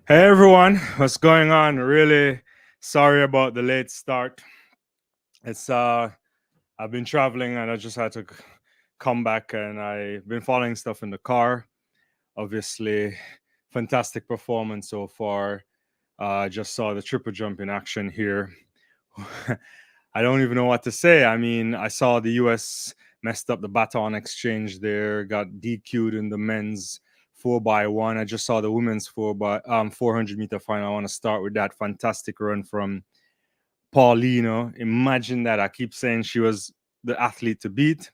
Hey everyone, what's going on? Really sorry about the late start. It's I've been traveling and I just had to come back and I've been following stuff in the car. Obviously, fantastic performance so far. I just saw the triple jump in action here. I don't even know what to say. I mean, I saw the US messed up the baton exchange there, got DQ'd in the men's 4x1. I just saw the women's 400-meter final. I want to start with that fantastic run from Paulino. Imagine that. I keep saying she was the athlete to beat.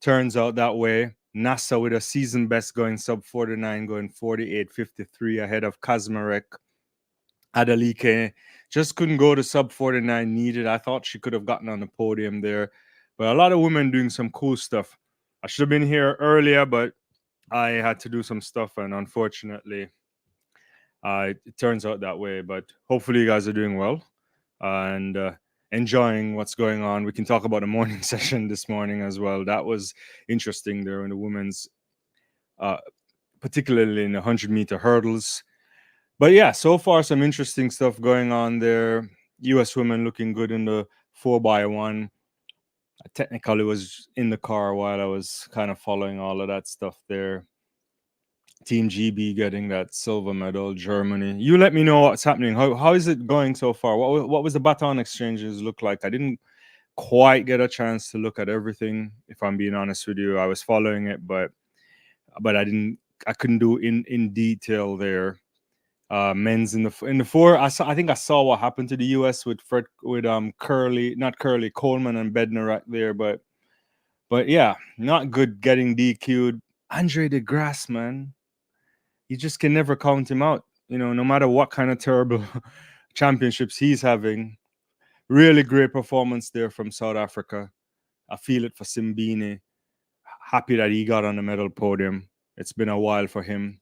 Turns out that way. NASA with a season best going sub 49, going 48.53 ahead of Kazmarek. Adelike just couldn't go to sub 49 needed. I thought she could have gotten on the podium there. But a lot of women doing some cool stuff. I should have been here earlier, but I had to do some stuff, and unfortunately, it turns out that way. But hopefully, you guys are doing well and enjoying what's going on. We can talk about the morning session this morning as well. That was interesting there in the women's, uh, particularly in the 100-meter hurdles. But yeah, so far some interesting stuff going on there. U.S. women looking good in the 4x1. I technically was in the car while I was kind of following all of that stuff there. Team GB getting that silver medal, Germany. You let me know what's happening. How is it going so far? What was the baton exchanges look like? I didn't quite get a chance to look at everything. If I'm being honest with you, I was following it, but I couldn't do in detail there. Men's in the four. I think I saw what happened to the U.S. with Coleman and Bednar right there, but yeah, not good getting DQ'd. Andre DeGrasse, man, you just can never count him out. You know, no matter what kind of terrible championships he's having. Really great performance there from South Africa. I feel it for Simbini. Happy that he got on the medal podium. It's been a while for him.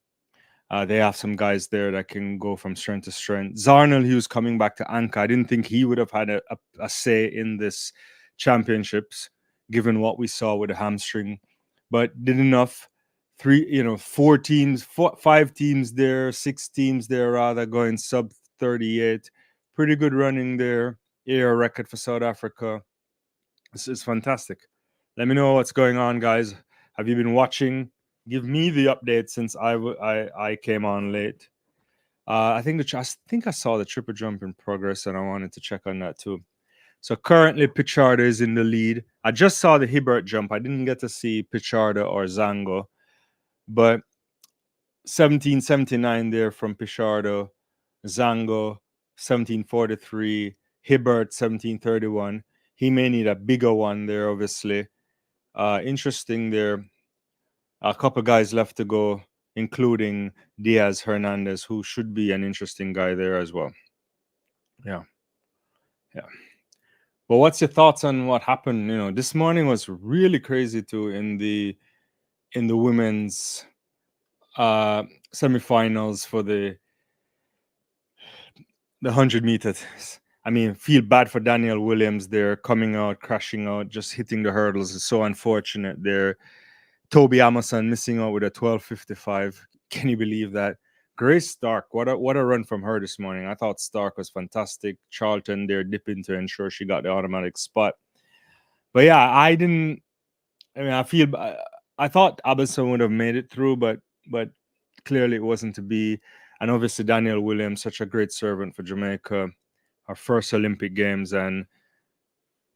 They have some guys there that can go from strength to strength. Zarnel, he was coming back to anchor. I didn't think he would have had a say in this championships, given what we saw with the hamstring, but did enough. Five teams there, six teams there rather, going sub 38. Pretty good running there. Air record for South Africa. This is fantastic. Let me know what's going on, guys. Have you been watching? Give me the update since I came on late. I think I saw the triple jump in progress, and I wanted to check on that too. So currently, Pichardo is in the lead. I just saw the Hibbert jump. I didn't get to see Pichardo or Zango, but 1779 there from Pichardo, Zango 1743, Hibbert 1731. He may need a bigger one there, obviously. Interesting there. A couple guys left to go, including Diaz Hernandez, who should be an interesting guy there as well. Yeah. But what's your thoughts on what happened? You know, this morning was really crazy too in the women's semifinals for the 100 meters. I mean, feel bad for Daniel Williams there, coming out, crashing out, just hitting the hurdles. It's so unfortunate there. Toby Amazon missing out with a 12:55. Can you believe that? Grace Stark, what a run from her this morning. I thought Stark was fantastic. Charlton there dipping to ensure she got the automatic spot. But yeah, I thought Abelson would have made it through, but clearly it wasn't to be. And obviously Daniel Williams, such a great servant for Jamaica, our first Olympic Games, and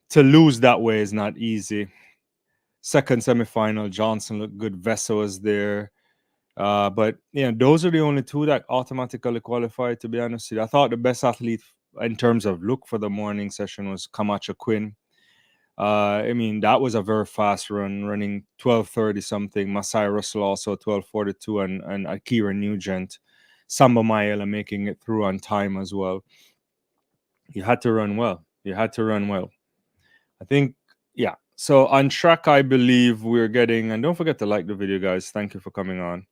to lose that way is not easy. Second semifinal, Johnson looked good. Vessa was there. But yeah, those are the only two that automatically qualified, to be honest with you. I thought the best athlete in terms of look for the morning session was Camacho Quinn. I mean, that was a very fast run, running 12:30 something. Masai Russell also 12:42, and Akira Nugent, Samba Mayela making it through on time as well. You had to run well. I think, yeah. So on track, I believe we're getting, and don't forget to like the video, guys. Thank you for coming on,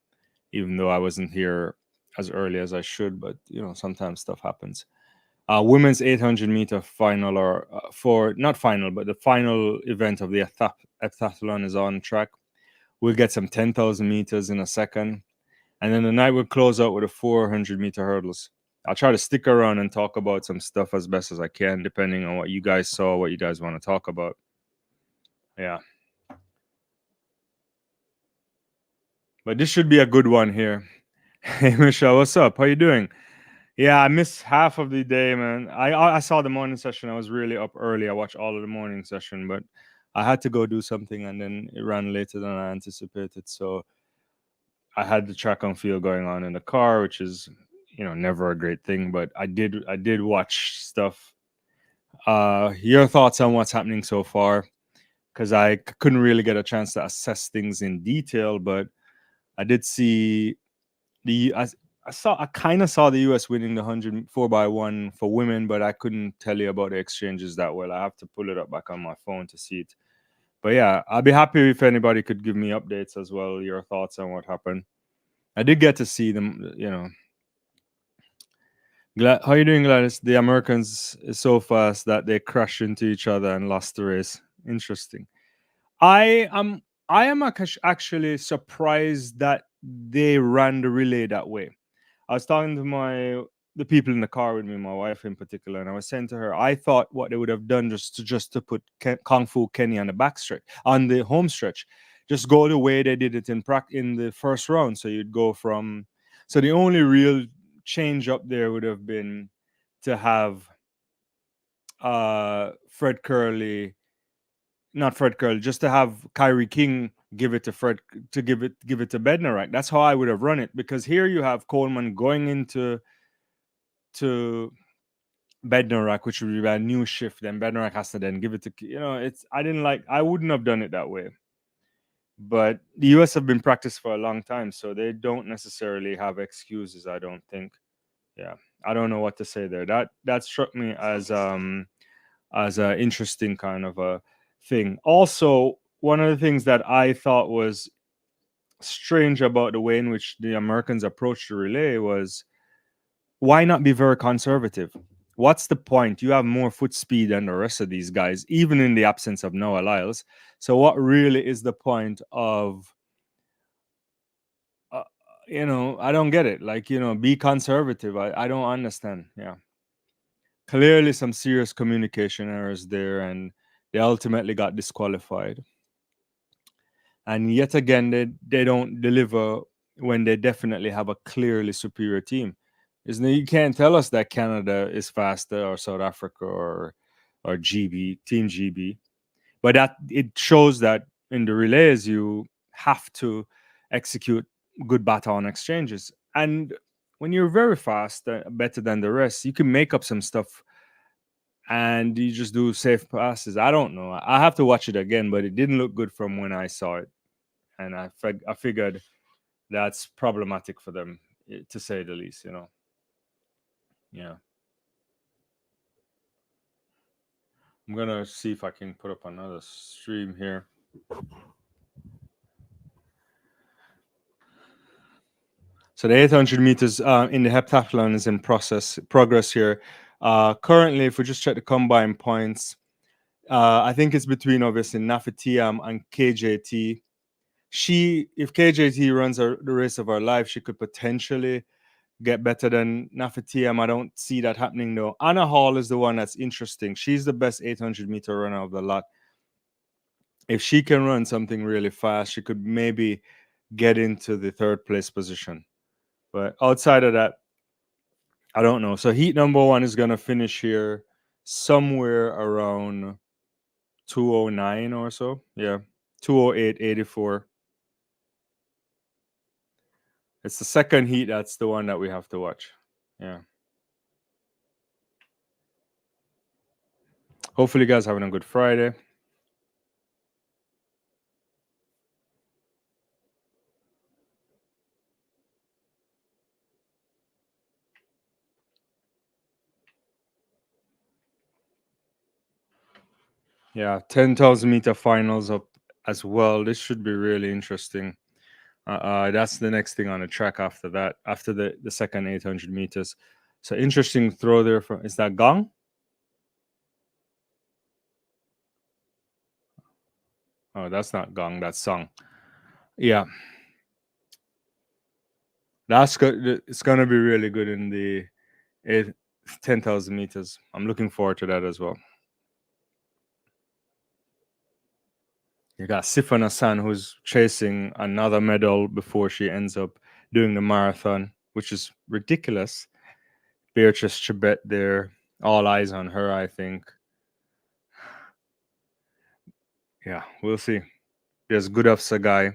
even though I wasn't here as early as I should, but you know, sometimes stuff happens. Women's 800-meter final, or not final, but the final event of the Heptathlon is on track. We'll get some 10,000 meters in a second. And then the night would close out with the 400-meter hurdles. I'll try to stick around and talk about some stuff as best as I can, depending on what you guys saw, what you guys want to talk about. Yeah. But this should be a good one here. Hey, Michelle, what's up? How you doing? Yeah, I missed half of the day, man. I saw the morning session. I was really up early. I watched all of the morning session, but I had to go do something, and then it ran later than I anticipated. So I had the track and field going on in the car, which is, never a great thing. But I did watch stuff. Your thoughts on what's happening so far? Because couldn't really get a chance to assess things in detail, but I did see the I kind of saw the US winning the 100 4x1 for women, but I couldn't tell you about the exchanges that well. I have to pull it up back on my phone to see it. But yeah, I'd be happy if anybody could give me updates as well, your thoughts on what happened. I did get to see them. How you doing, Gladys? The Americans is so fast that they crashed into each other and lost the race. Interesting. I am I am actually surprised that they ran the relay that way. I was talking to the people in the car with me, my wife in particular, and I was saying to her, I thought what they would have done just to put Kung Fu Kenny on the back stretch, on the home stretch, just go the way they did it in the first round. So you'd go from, so the only real change up there would have been to have Fred Curley, not Fred Curley, just to have Kyrie King give it to Fred, to give it to Bednarak. That's how I would have run it, because here you have Coleman going into to Bednarak, which would be a new shift. Then Bednarak has to then give it to, it's, I wouldn't have done it that way. But the US have been practiced for a long time, so they don't necessarily have excuses, I don't think. Yeah. I don't know what to say there. That struck me as a interesting kind of a thing. Also, one of the things that I thought was strange about the way in which the Americans approached the relay was, why not be very conservative? What's the point? You have more foot speed than the rest of these guys, even in the absence of Noah Lyles. So, what really is the point of, I don't get it. Like, be conservative. I don't understand. Yeah. Clearly, some serious communication errors there, and they ultimately got disqualified. And yet again, they don't deliver when they definitely have a clearly superior team. Isn't it? You can't tell us that Canada is faster, or South Africa, or GB, Team GB. But that it shows that in the relays you have to execute good baton exchanges. And when you're very fast, better than the rest, you can make up some stuff and you just do safe passes. I don't know. I have to watch it again, but it didn't look good from when I saw it, and I figured that's problematic for them, to say the least. Yeah. I'm gonna see if I can put up another stream here. So the 800 meters in the heptathlon is in progress here. Currently, if we just check the combined points, I think it's between obviously Nafitiam and KJT. If KJT runs the race of her life, she could potentially get better than Nafitiam. I don't see that happening though. Anna Hall is the one that's interesting. She's the best 800-meter runner of the lot. If she can run something really fast, she could maybe get into the third place position. But outside of that, I don't know. So heat number one is gonna finish here somewhere around 209 or so. Yeah. 208.84. It's the second heat that's the one that we have to watch. Yeah. Hopefully you guys having a good Friday. Yeah, 10,000-meter finals up as well. This should be really interesting. That's the next thing on the track after that, after the second 800 meters. So interesting throw there. Is that Gong? Oh, that's not Gong. That's Song. Yeah. It's gonna be really good in the eight, 10,000 meters. I'm looking forward to that as well. You got Sifan Hassan, who's chasing another medal before she ends up doing the marathon, which is ridiculous. Beatrice Chibet there, all eyes on her, I think. Yeah, we'll see. There's Gudaf Sagai.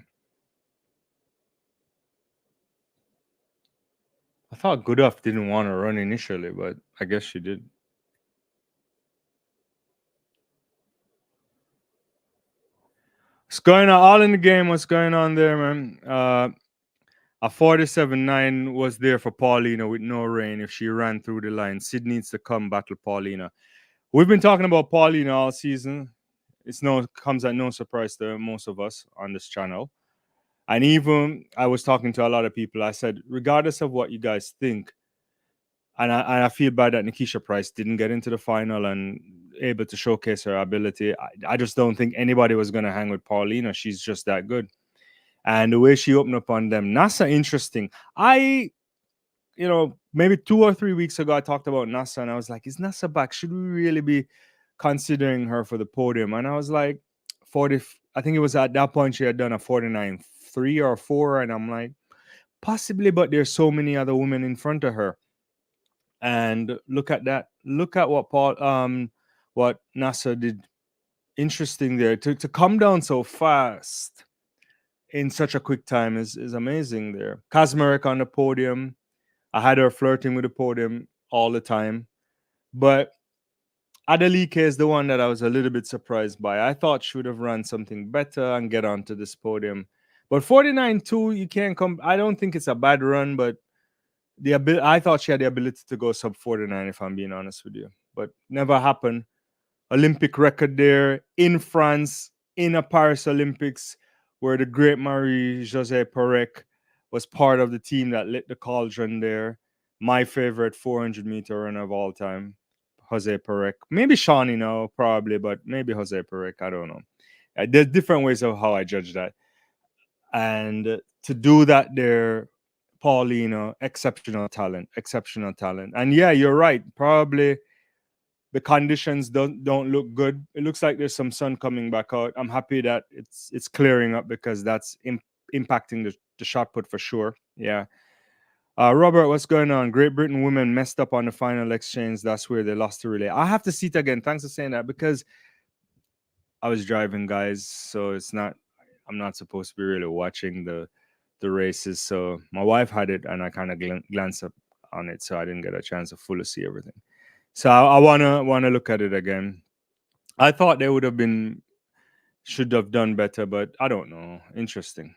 I thought Gudaf didn't want to run initially, but I guess she did. What's going on? All in the game. What's going on there, man? A 47.9 was there for Paulino with no rain if she ran through the line. Sid needs to come battle Paulina. We've been talking about Paulina all season. It's no comes at no surprise to most of us on this channel. And even I was talking to a lot of people. I said, regardless of what you guys think, and I feel bad that Nikisha Price didn't get into the final and able to showcase her ability. I just don't think anybody was going to hang with Paulina. She's just that good. And the way she opened up on them, NASA, interesting. Maybe 2 or 3 weeks ago, I talked about NASA and I was like, is NASA back? Should we really be considering her for the podium? And I was like, 40, I think it was at that point she had done a 49.3 or 4. And I'm like, possibly, but there's so many other women in front of her. And look at that. Look at what NASA did. Interesting there. To come down so fast in such a quick time is amazing there. Kazmarek on the podium. I had her flirting with the podium all the time. But Adelike is the one that I was a little bit surprised by. I thought she would have run something better and get onto this podium. But 49.2, you can't come. I don't think it's a bad run, but I thought she had the ability to go sub 49, if I'm being honest with you. But never happened. Olympic record there in France, in a Paris Olympics, where the great Marie Jose Perec was part of the team that lit the cauldron there. My favorite 400-meter runner of all time, Jose Perec. Maybe Shawnee now, probably, but maybe Jose Perec. I don't know. There's different ways of how I judge that. And to do that there, Paulino, exceptional talent, exceptional talent. And yeah, you're right. Probably the conditions don't look good. It looks like there's some sun coming back out. I'm happy that it's clearing up because that's impacting the shot put for sure. Yeah. Robert, what's going on? Great Britain women messed up on the final exchange. That's where they lost the relay. I have to see it again. Thanks for saying that because I was driving, guys. So I'm not supposed to be really watching the races. So my wife had it and I kind of glanced up on it. So I didn't get a chance to fully see everything. So I wanna look at it again. I thought they should have done better, but I don't know. Interesting.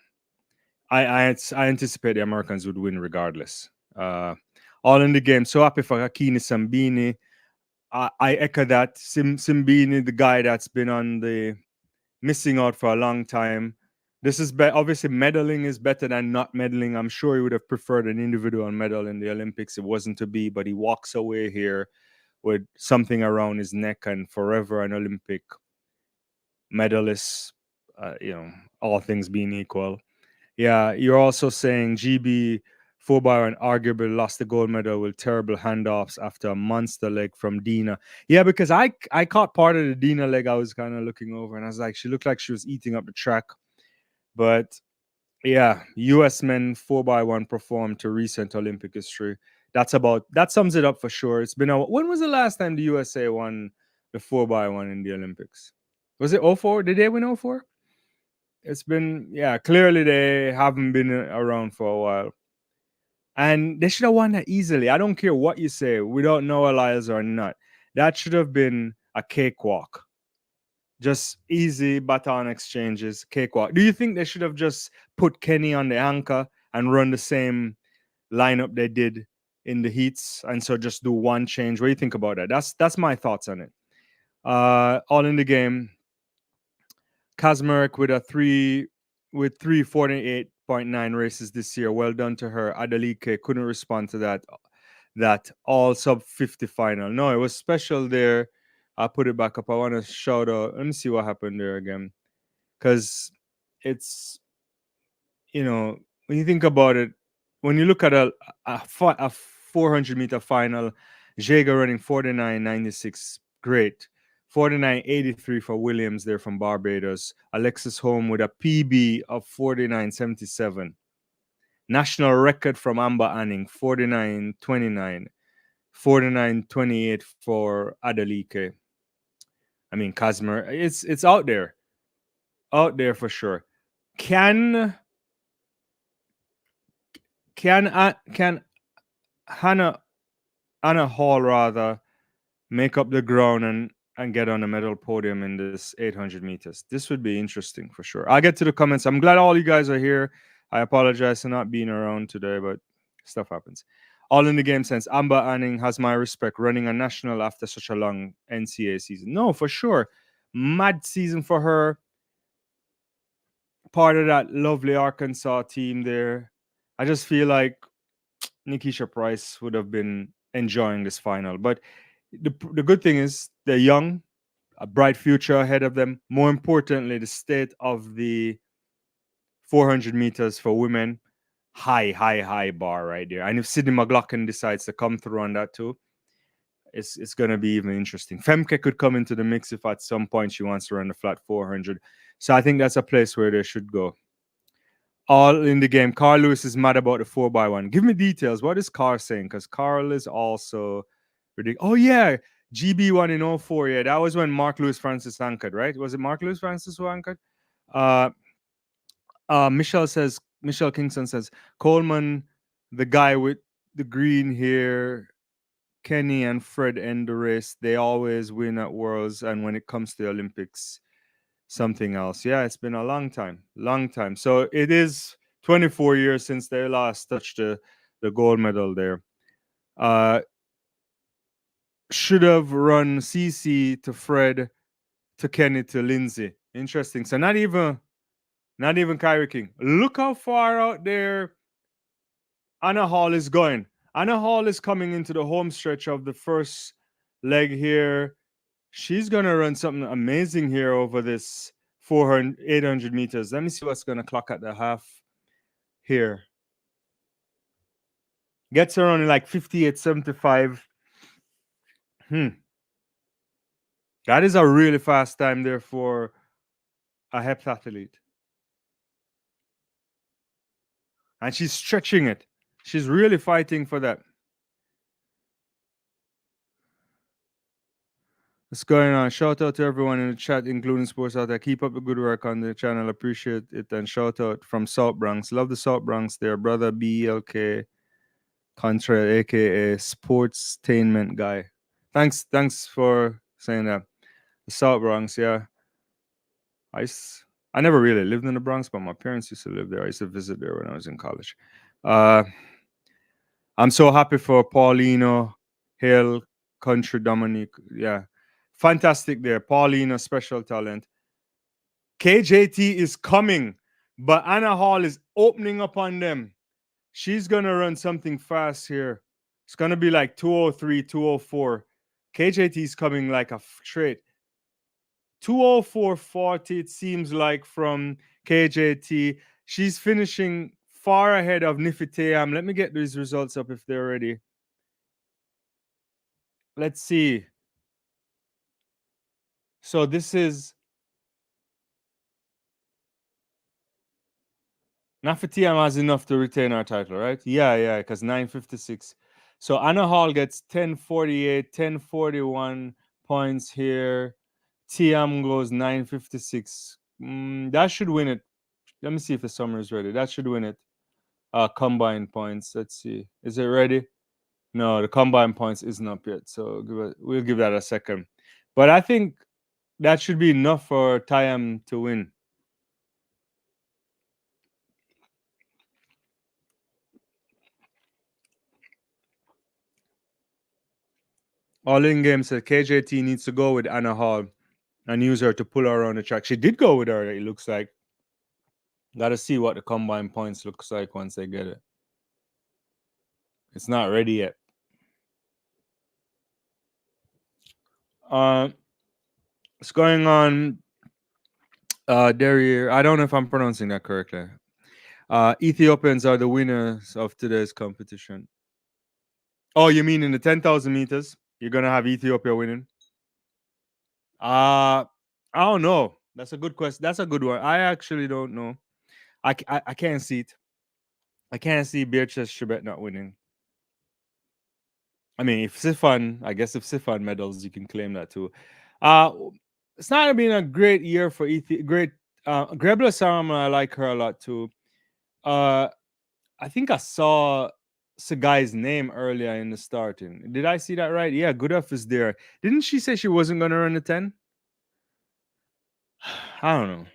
I anticipate the Americans would win regardless. All in the game. So happy for Hakini Sambini. I echo that. Simbini, the guy that's been on the missing out for a long time. This is obviously medaling is better than not medaling. I'm sure he would have preferred an individual medal in the Olympics. It wasn't to be, but he walks away here with something around his neck and forever an Olympic medalist, all things being equal. Yeah, you're also saying GB 4x1 arguably lost the gold medal with terrible handoffs after a monster leg from Dina. Yeah, because I caught part of the Dina leg. I was kind of looking over and I was like, she looked like she was eating up the track. But yeah, US men 4x1 performed to recent Olympic history. That sums it up for sure. When was the last time the USA won the 4x1 in the Olympics? Was it 04? Did they win 04? It's been, yeah, clearly they haven't been around for a while. And they should have won that easily. I don't care what you say. We don't know Elias or not. That should have been a cakewalk. Just easy baton exchanges, cakewalk. Do you think they should have just put Kenny on the anchor and run the same lineup they did in the heats, and so just do one change? What do you think about that? That's my thoughts on it. All in the game. Kazmarek with 348.9 races this year. Well done to her. Adelike couldn't respond to that all sub 50 final. No, it was special there. I'll put it back up. I want to shout out. Let me see what happened there again. Because it's, when you think about it, when you look at a 400-meter final, Jaeger running 49.96, great. 49.83 for Williams there from Barbados. Alexis Home with a PB of 49.77. National record from Amber Anning, 49.29. 49.28 for Adelike. I mean, Kazmer, it's out there for sure. Can Hannah Anna Hall rather make up the ground and get on a medal podium in this 800 meters? This would be interesting for sure. I'll get to the comments. I'm glad all you guys are here. I apologize for not being around today, but stuff happens. All in the game sense. Amber Anning has my respect, running a national after such a long NCAA season. No, for sure. Mad season for her. Part of that lovely Arkansas team there. I just feel like Nikisha Price would have been enjoying this final. But the good thing is they're young, a bright future ahead of them. More importantly, the state of the 400 meters for women, high bar right there. And if Sydney McLaughlin decides to come through on that too, it's going to be even interesting. Femke could come into the mix if at some point she wants to run the flat 400. So I think that's a place where they should go. All in the game. Carl Lewis is mad about the 4x1. Give me details. What is Carl saying? Because Carl is also ridiculous. Oh, yeah. GB1 in 04. Yeah, that was when Mark Lewis Francis anchored, right? Was it Mark Lewis Francis who anchored? Michelle Kingston says, Coleman, the guy with the green hair, Kenny and Fred end the race. They always win at Worlds. And when it comes to the Olympics, something else. Yeah, it's been a long time. So it is 24 years since they last touched the gold medal there. Should have run CC to Fred, to Kenny, to Lindsay. Interesting. So not even Kyrie King. Look how far out there Anna Hall is going. Anna Hall is coming into the home stretch of the first leg here. She's going to run something amazing here over this 800 meters. Let me see what's going to clock at the half here. Gets her on like 58.75. That is a really fast time there for a heptathlete. And she's stretching it. She's really fighting for that. What's going on? Shout out to everyone in the chat, including Sports Out there. Keep up the good work on the channel. Appreciate it. And shout out from South Bronx. Love the South Bronx there. Brother BLK Contra, aka Sportstainment Guy. Thanks for saying that. The South Bronx, yeah. I never really lived in the Bronx, but my parents used to live there. I used to visit there when I was in college. I'm so happy for Paulino, Hill, Country, Dominique. Yeah. Fantastic there. Paulino, special talent. KJT is coming, but Anna Hall is opening up on them. She's going to run something fast here. It's going to be like 203, 204. KJT is coming like a straight. 204.40, it seems like, from KJT. She's finishing far ahead of Nifiteam. Let me get these results up if they're ready. Let's see. So this is Nafitiam has enough to retain our title, right? Yeah, because 956. So Anna Hall gets 1048, 1041 points here. Tiam goes 956. That should win it. Let me see if the summer is ready. That should win it. Combined points. Let's see. Is it ready? No, the combined points isn't up yet. So we'll give that a second. But I think that should be enough for Tiam to win. All in game said KJT needs to go with Anna Hall and use her to pull her around the track. She did go with her, it looks like. Got to see what the combined points looks like once they get it. It's not ready yet. What's going on, Derriere? I don't know if I'm pronouncing that correctly. Ethiopians are the winners of today's competition. Oh, you mean in the 10,000 meters? You're gonna have Ethiopia winning? I don't know. That's a good question. That's a good one. I actually don't know. I can't see it. I can't see Beatrice Chebet not winning. I mean, if Sifan, I guess if Sifan medals, you can claim that too. Uh, it's not been a great year for great. Grebla Sarma, I like her a lot too. Uh, I think I saw Sagai's name earlier in the starting. Did I see that right? Yeah, Goodhuff is there. Didn't she say she wasn't going to run the 10? I don't know.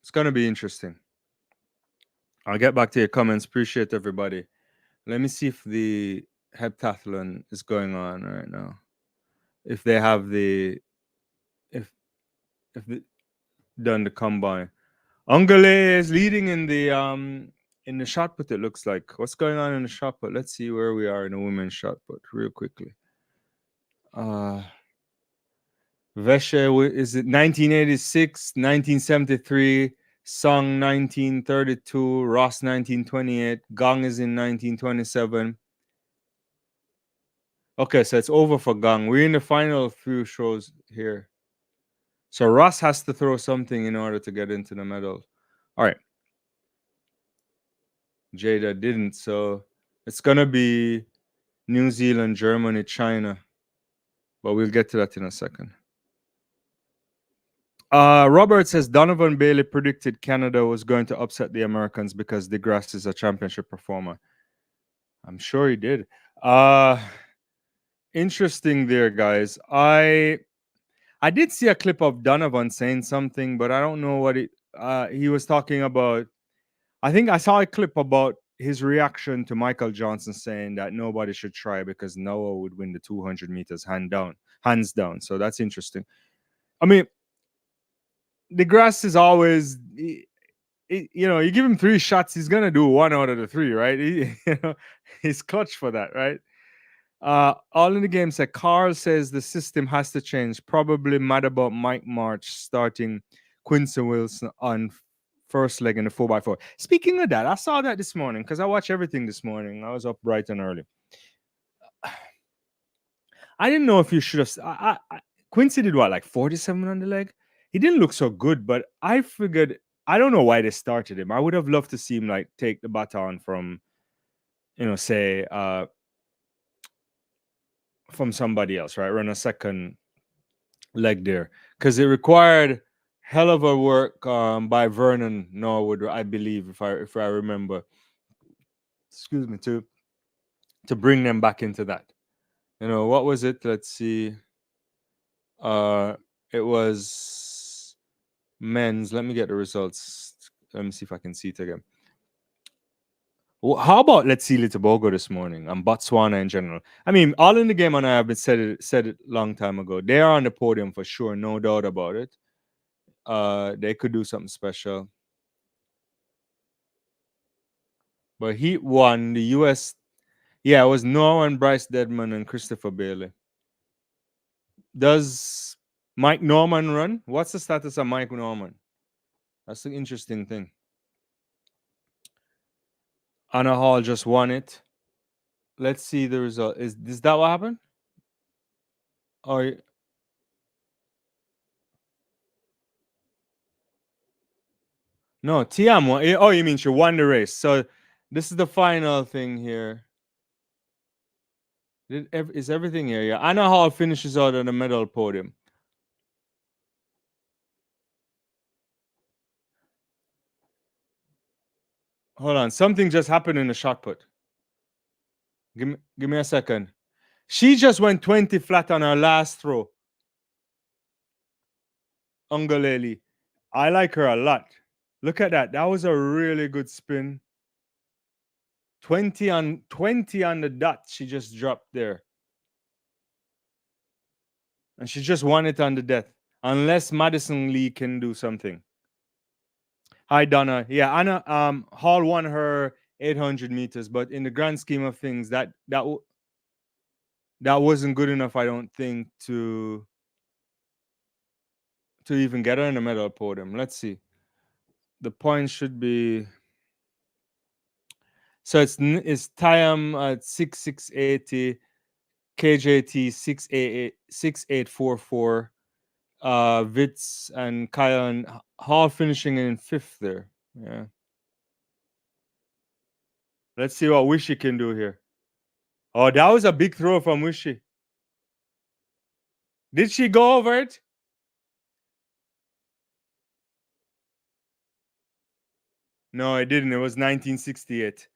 It's going to be interesting. I'll get back to your comments. Appreciate everybody. Let me see if the heptathlon is going on right now. If they have the if they done the combine. Ongole is leading in the shot put. It looks like what's going on in the shot put. Let's see where we are in the women's shot put real quickly. Veshe is it 1986, 1973, Song 1932, Ross 1928, Gong is in 1927. Okay, so it's over for Gong. We're in the final few shows here. So Ross has to throw something in order to get into the medal. All right. Jada didn't, so it's gonna be New Zealand, Germany, China. But we'll get to that in a second. Robert says Donovan Bailey predicted Canada was going to upset the Americans because DeGrasse is a championship performer. I'm sure he did. Interesting there, guys. I did see a clip of Donovan saying something, but I don't know what he was talking about. I think I saw a clip about his reaction to Michael Johnson saying that nobody should try because Noah would win the 200 meters hands down. So that's interesting. I mean, DeGrasse is always, you give him 3 shots, he's gonna do 1 out of the 3, right? He's clutch for that, right? All in the game said Carl says the system has to change. Probably mad about Mike March starting Quincy Wilson on first leg in the 4x4. Speaking of that, I saw that this morning because I watch everything this morning. I was up bright and early. I didn't know if you should have. Quincy did what, like 47 on the leg? He didn't look so good, but I figured I don't know why they started him. I would have loved to see him like take the baton from, say from somebody else, right? Run a second leg there because it required hell of a work by Vernon Norwood, I believe, if I remember. Excuse me, to bring them back into that. What was it? Let's see. It was men's. Let me get the results. Let me see if I can see it again. Well, how about let's see Litobogo this morning and Botswana in general? I mean, all in the game, and I have said it long time ago. They are on the podium for sure, no doubt about it. They could do something special. But he won the US. Yeah, it was Norman, Bryce Deadman, and Christopher Bailey. Does Mike Norman run? What's the status of Mike Norman? That's the interesting thing. Anna Hall just won it. Let's see the result. Is that what happened? Or no, Tiam won. Oh, you mean she won the race? So this is the final thing here. Is everything here? Yeah. Anna Hall finishes out on the medal podium. Hold on. Something just happened in the shot put. Give me a second. She just went 20 flat on her last throw. Ungoleli. I like her a lot. Look at that. That was a really good spin. 20 on the dot. She just dropped there. And she just won it on the death. Unless Madison Lee can do something. Hi, Donna. Yeah, Anna Hall won her 800 meters, but in the grand scheme of things, that wasn't good enough, I don't think, to to even get her in the medal podium. Let's see. The points should be so it's Tiam at 6680, KJT 6844, Vitz and Kion Hall finishing in fifth there. Yeah. Let's see what Wishy can do here. Oh, that was a big throw from Wishy. Did she go over it? No, it didn't. It was 1968.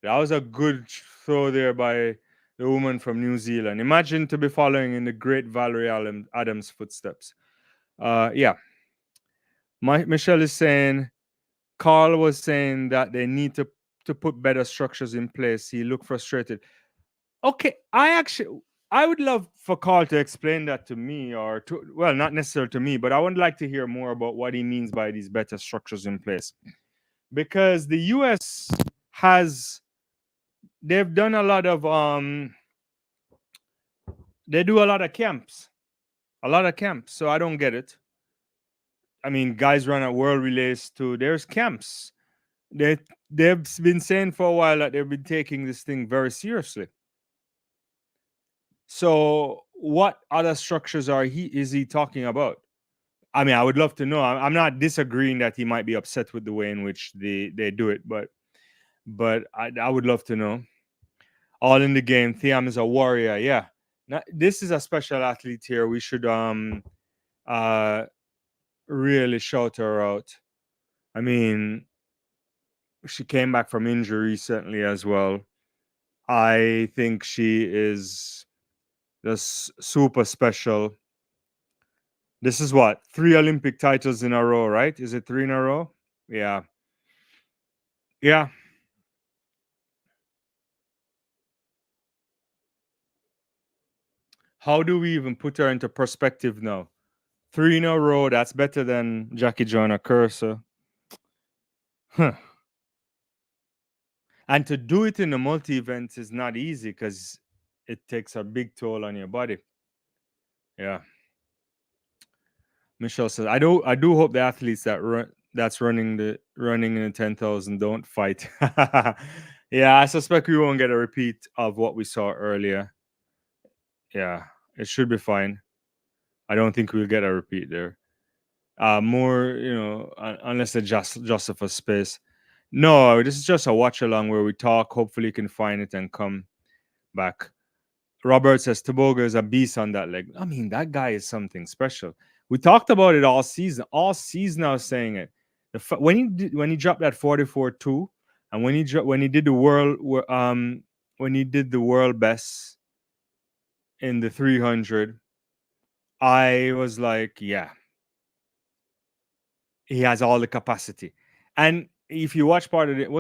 That was a good throw there by the woman from New Zealand. Imagine to be following in the great Valerie Adams' footsteps. Yeah. Michelle is saying, Carl was saying that they need to put better structures in place. He looked frustrated. Okay, I would love for Carl to explain that to me, or to, well, not necessarily to me, but I would like to hear more about what he means by these better structures in place. Because the US they've done a lot of they do a lot of camps. So I don't get it. I mean, guys run at world relays too. There's camps. They've been saying for a while that they've been taking this thing very seriously. So what other structures is he talking about? I mean, I would love to know. I'm not disagreeing that he might be upset with the way in which they do it, but I would love to know. All in the game. Thiam is a warrior. Yeah. Now, this is a special athlete here. We should really shout her out. I mean, she came back from injury recently as well. I think she is just super special. This is what? 3 Olympic titles in a row, right? Is it 3 in a row? Yeah. Yeah. How do we even put her into perspective now? 3 in a row, that's better than Jackie Joyner Cursor. Huh. And to do it in a multi-event is not easy because it takes a big toll on your body. Yeah. Michelle says, I do hope the athletes that's running in the 10,000 don't fight. Yeah, I suspect we won't get a repeat of what we saw earlier. Yeah, it should be fine. I don't think we'll get a repeat there. More, unless they justify space. No, this is just a watch along where we talk. Hopefully, you can find it and come back. Robert says Tobogo is a beast on that leg. I mean, that guy is something special. We talked about it all season. All season, I was saying it. When he dropped that 44-2, and when he did the world best in the 300, I was like, yeah, he has all the capacity. And if you watch part of it,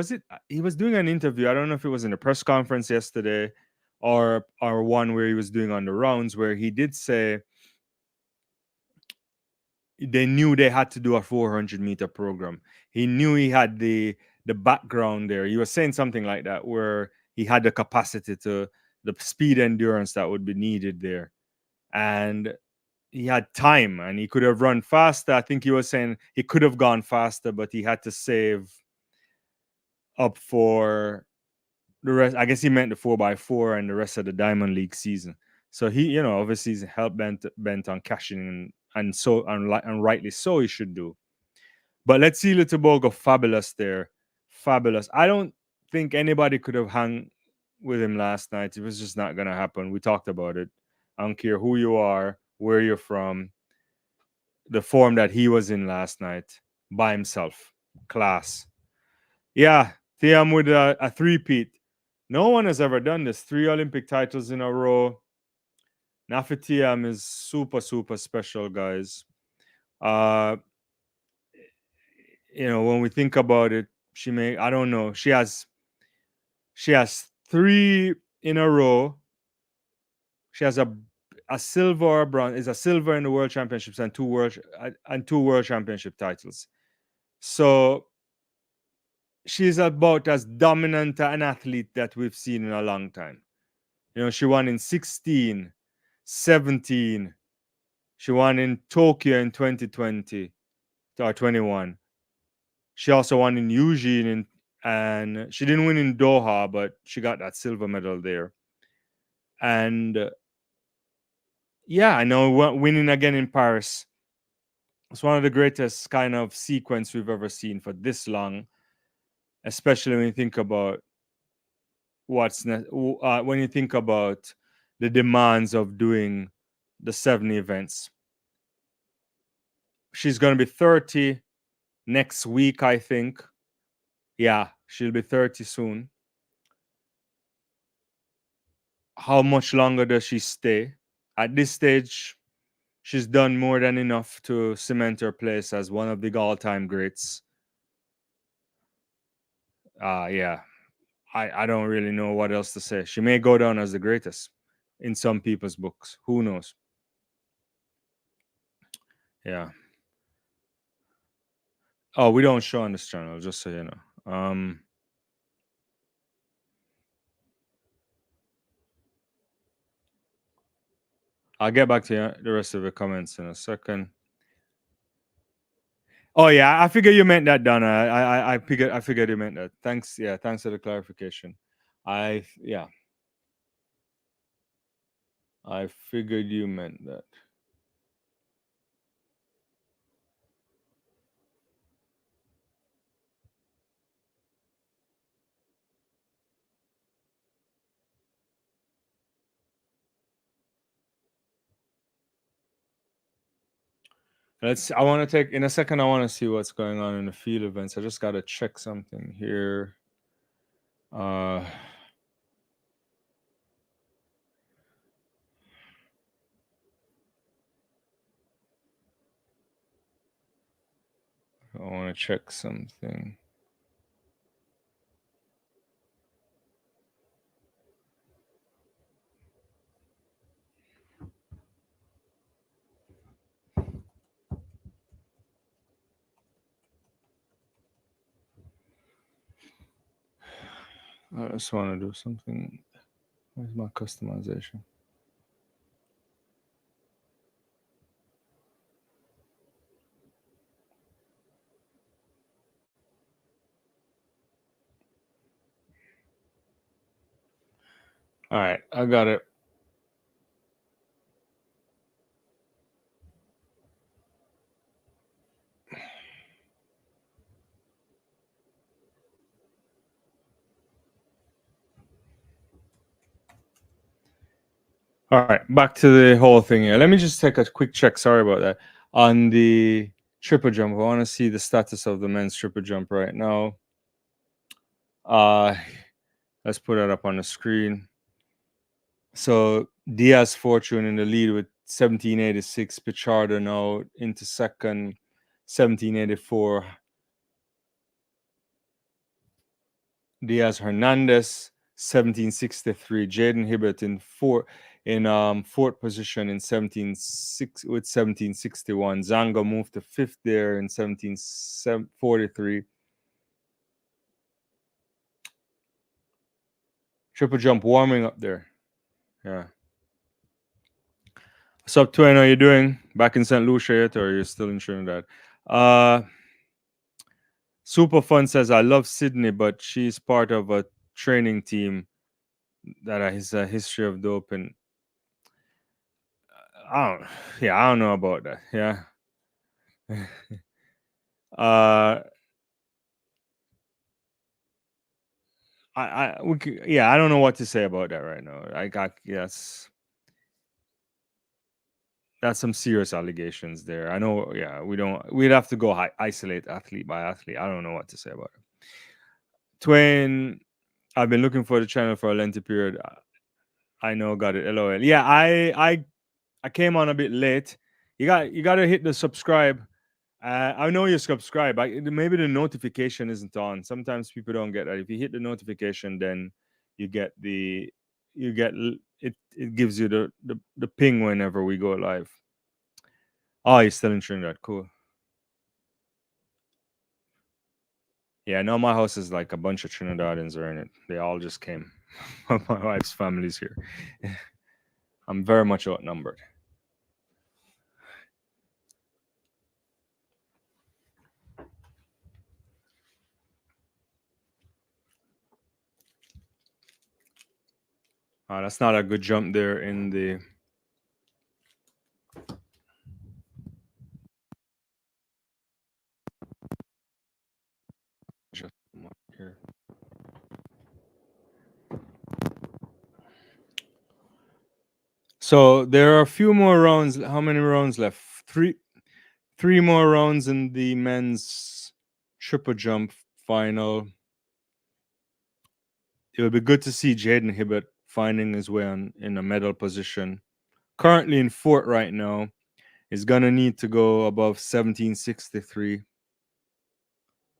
he was doing an interview? I don't know if it was in a press conference yesterday or one where he was doing on the rounds, where he did say they knew they had to do a 400-meter program. He knew he had the background there. He was saying something like that, where he had the capacity to the speed endurance that would be needed there. And he had time and he could have run faster. I think he was saying he could have gone faster, but he had to save up for the rest. I guess he meant the 4x4 and the rest of the Diamond League season. So he, obviously he's hell bent on cashing in, and rightly so he should do. But let's see Little go fabulous there. Fabulous. I don't think anybody could have hung with him last night. It was just not going to happen. We talked about it. I don't care who you are, where you're from. The form that he was in last night by himself. Class. Yeah, Thiam with a three-peat. No one has ever done this. 3 Olympic titles in a row. Nafi Thiam is super, super special, guys. When we think about it, I don't know. She has 3 in a row. She has a silver or bronze. Is a silver in the World Championships and two World Championship titles. So she's about as dominant an athlete that we've seen in a long time. She won in 16, 17, She won in Tokyo in 2020 or 21. She also won in Eugene, and she didn't win in Doha, but she got that silver medal there. And yeah, I know winning again in Paris. It's one of the greatest kind of sequence we've ever seen for this long, especially when you think about when you think about the demands of doing the 7 events. She's going to be 30 next week, I think. Yeah, she'll be 30 soon. How much longer does she stay? At this stage, she's done more than enough to cement her place as one of the all-time greats. Yeah, I don't really know what else to say. She may go down as the greatest in some people's books. Who knows? Yeah. Oh, we don't show on this channel, just so you know. I'll get back to the rest of the comments in a second. Oh yeah, I figured you meant that, Donna. I figured you meant that. Thanks. Yeah, thanks for the clarification. I figured you meant that. I want to take in a second. I want to see what's going on in the field events. I just got to check something here. I want to check something. I just want to do something. Where's my customization? All right, I got it. All right, back to the whole thing here. Let me just take a quick check. Sorry about that. On the triple jump, I want to see the status of the men's triple jump right now. Let's put that up on the screen. So Diaz Fortune in the lead with 1786. Pichardo now into second, 1784. Diaz Hernandez, 1763. Jaden Hibbert in fourth position in 1761. Zango moved to fifth there in 1743. Triple jump warming up there. Yeah. What's up, Twain? How you doing? Back in St. Lucia yet, or are you still in Trinidad? Super Fun says, I love Sydney, but she's part of a training team that has a history of doping. I don't know about that. Yeah. I don't know what to say about that right now. That's some serious allegations there. I know. Yeah, we'd have to go isolate athlete by athlete. I don't know what to say about it. Twain, I've been looking for the channel for a lengthy period. I know, got it. LOL. Yeah, I came on a bit late. You got to hit the subscribe. I know you subscribe. Maybe the notification isn't on. Sometimes people don't get that. If you hit the notification, then you get it. It gives you the ping whenever we go live. Oh, you're still in Trinidad. Cool. Yeah, no, my house is like a bunch of Trinidadians are in it. They all just came. My wife's family's here. I'm very much outnumbered. That's not a good jump there in the. Just here. So there are a few more rounds. How many rounds left? Three more rounds in the men's triple jump final. It would be good to see Jaden Hibbert finding his way in a medal position. Currently in fourth right now. He's gonna need to go above 1763.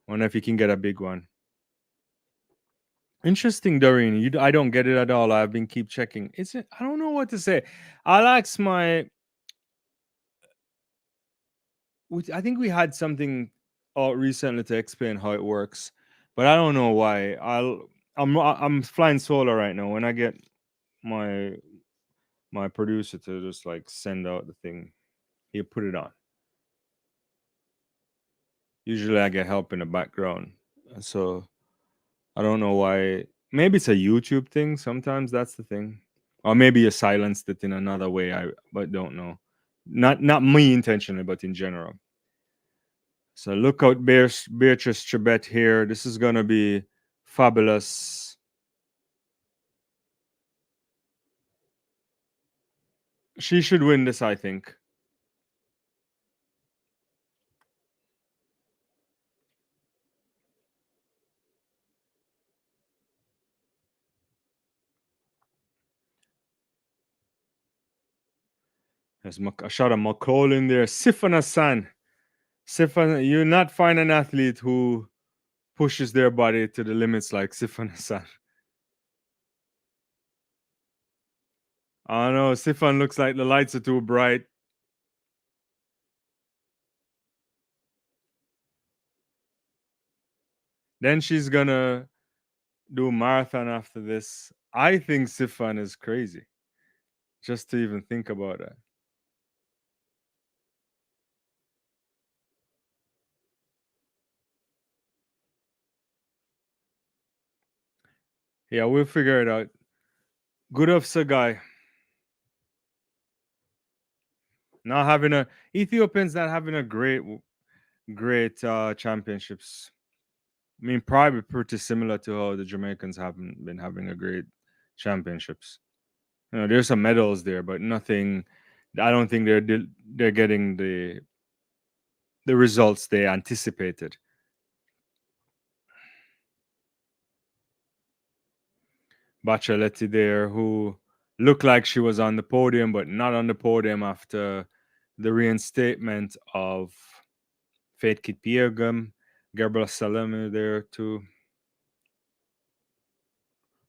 Wonder if he can get a big one. Interesting, Doreen. I don't get it at all. I've been keep checking. Is it? I don't know what to say. I'll ask my. I think we had something out recently to explain how it works, but I don't know why. I'm flying solo right now. When I get my producer to just like send out the thing, he'll put it on. Usually I get help in the background, so I don't know why. Maybe it's a YouTube thing. Sometimes that's the thing, or maybe you silenced it in another way. I but don't know. Not me intentionally, but in general. So look out, Beatrice Chibet here. This is gonna be fabulous. She should win this, I think. There's a shot of McCall in there. Sifana San. Sifana, you not find an athlete who pushes their body to the limits like Sifana San. I know Sifan looks like the lights are too bright. Then she's gonna do marathon after this. I think Sifan is crazy. Just to even think about that. Yeah, we'll figure it out. Good of Sagai. Not having a Ethiopians not having a great championships. I mean, probably pretty similar to how the Jamaicans haven't been having a great championships. You know, there's some medals there, but nothing. I don't think they're getting the results they anticipated. Bacaletti there, who looked like she was on the podium, but not on the podium after the reinstatement of Faith Kipiergum, Gabriel Salemi there too.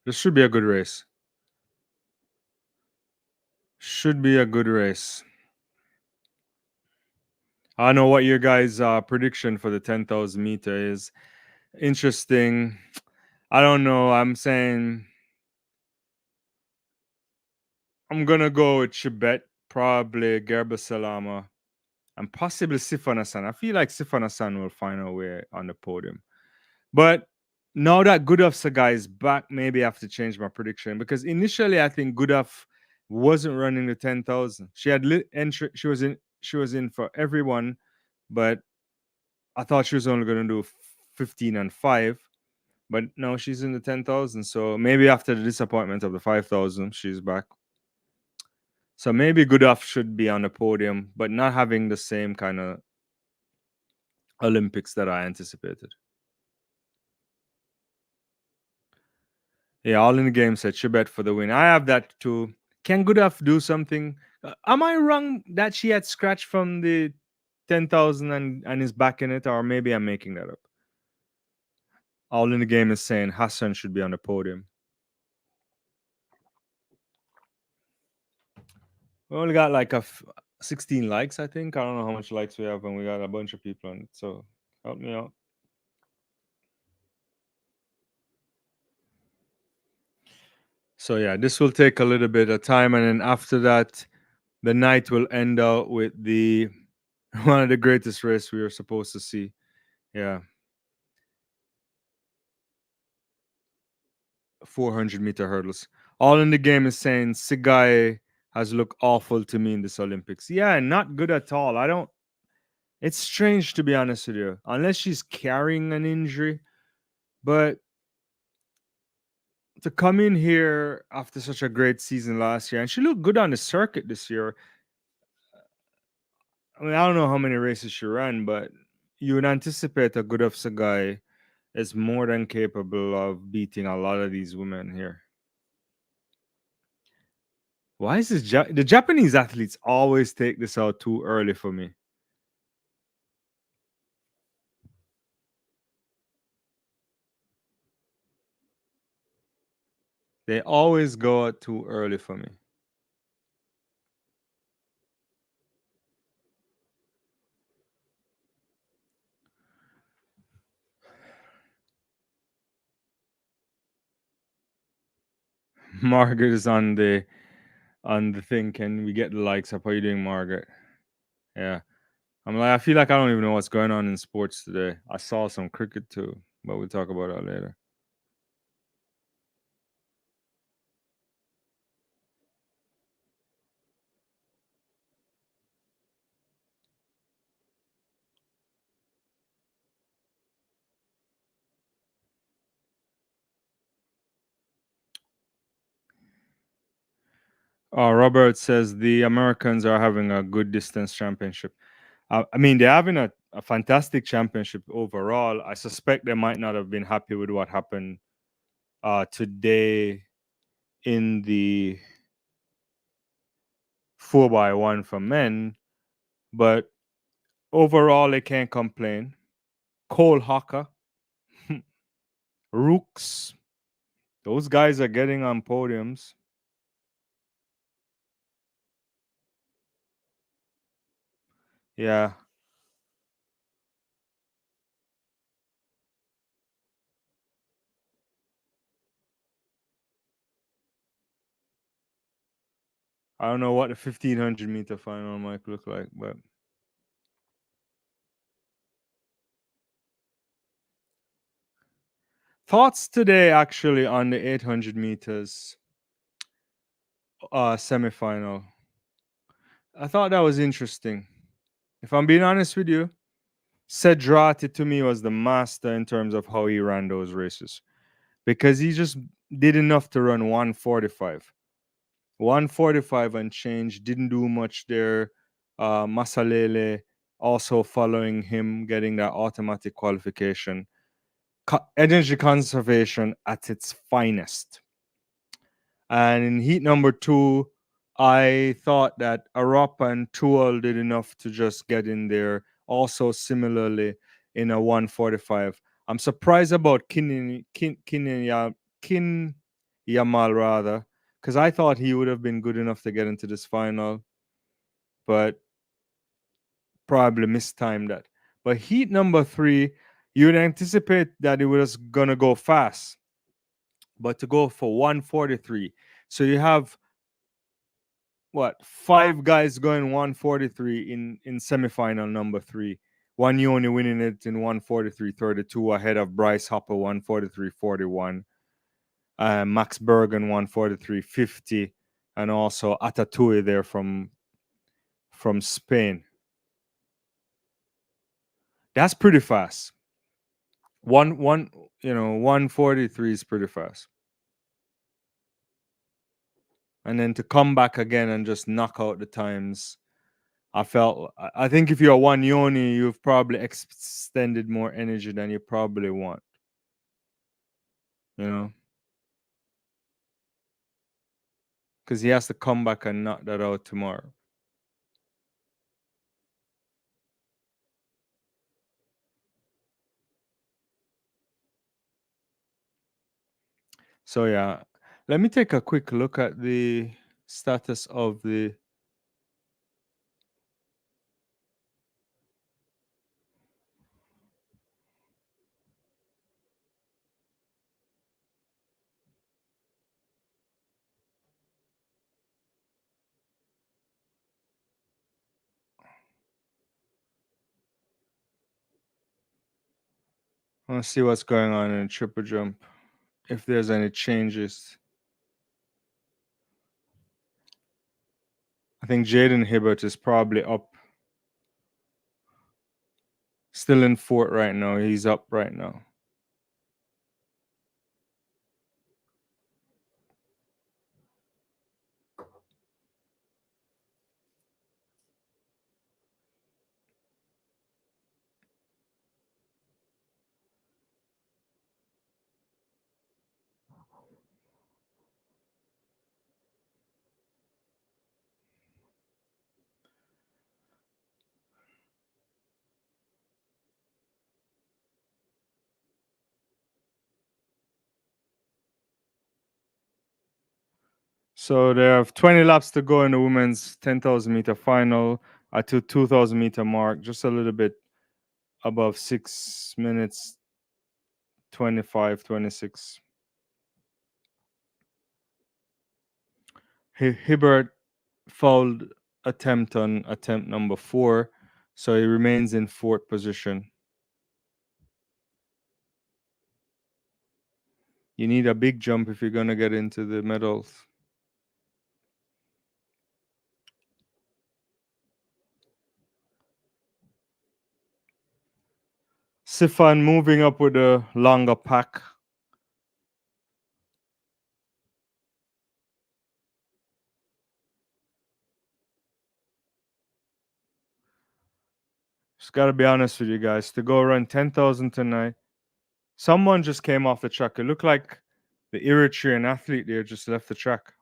This should be a good race. Should be a good race. I know what your guys' prediction for the 10,000 meter is. Interesting. I don't know. I'm saying I'm gonna go with Chibet, probably Gerba Salama, and possibly Sifanasan. I feel like Sifanasan will find a way on the podium. But now that Gudaf Sagai is back, maybe I have to change my prediction because initially I think Gudaf wasn't running the 10,000. She had entry. She was in for everyone, but I thought she was only going to do 15 and 5. But now she's in the 10,000. So maybe after the disappointment of the 5,000, she's back. So maybe Gudaf should be on the podium, but not having the same kind of Olympics that I anticipated. Yeah, all in the game said Chibet for the win. I have that too. Can Gudaf do something? Am I wrong that she had scratched from the 10,000 and is back in it, or maybe I'm making that up? All in the game is saying Hassan should be on the podium. We only got like 16 likes, I think. I don't know how much likes we have, and we got a bunch of people on it. So help me out. So yeah, this will take a little bit of time, and then after that, the night will end out with the one of the greatest race we were supposed to see. Yeah, 400-meter hurdles. All in the game is saying Sigai has looked awful to me in this Olympics. Yeah, not good at all. I don't. It's strange to be honest with you, unless she's carrying an injury. But to come in here after such a great season last year, and she looked good on the circuit this year. I mean, I don't know how many races she ran, but you would anticipate a good enough guy is more than capable of beating a lot of these women here. Why is this the Japanese athletes always take this out too early for me? They always go out too early for me. Margaret is on the thing. Can we get the likes up? How you doing, Margaret? Yeah. I'm like, I feel like I don't even know what's going on in sports today. I saw some cricket too, but we'll talk about that later. Robert says the Americans are having a good distance championship. I mean, they're having a fantastic championship overall. I suspect they might not have been happy with what happened today in the 4x1 for men, but overall, they can't complain. Cole Hawker, Rooks, those guys are getting on podiums. Yeah. I don't know what the 1500-meter final might look like, but thoughts today actually on the 800 meters semifinal. I thought that was interesting. If I'm being honest with you, Cedrati to me was the master in terms of how he ran those races because he just did enough to run 145. 145 and change, didn't do much there. Masalele also following him, getting that automatic qualification. Energy conservation at its finest. And in heat number two, I thought that Arop and Tuol did enough to just get in there. Also, similarly, in a 145. I'm surprised about Kin Yamal rather, because I thought he would have been good enough to get into this final, but probably mistimed that. But heat number three, you'd anticipate that it was gonna go fast, but to go for 143. So you have what, five guys going 143 in semifinal number three. One you only winning it in 143.32 ahead of Bryce Hopper 143.41, Max Bergen 143.50, and also Atatouille there from Spain. That's pretty fast. One 143 is pretty fast. And then to come back again and just knock out the times, I think if you're one Yoni, you've probably extended more energy than you probably want. You know, because he has to come back and knock that out tomorrow. So yeah, let me take a quick look at the status of the. Let's see what's going on in triple jump. If there's any changes. I think Jaden Hibbert is probably up, still in fourth right now. He's up right now. So they have 20 laps to go in the women's 10,000 meter final at the 2,000 meter mark, just a little bit above 6 minutes 25, 26. Hibbert fouled attempt on attempt number 4, so he remains in fourth position. You need a big jump if you're going to get into the medals. Sifan moving up with a longer pack. Just got to be honest with you guys. To go run 10,000 tonight, someone just came off the track. It looked like the Eritrean athlete there just left the track.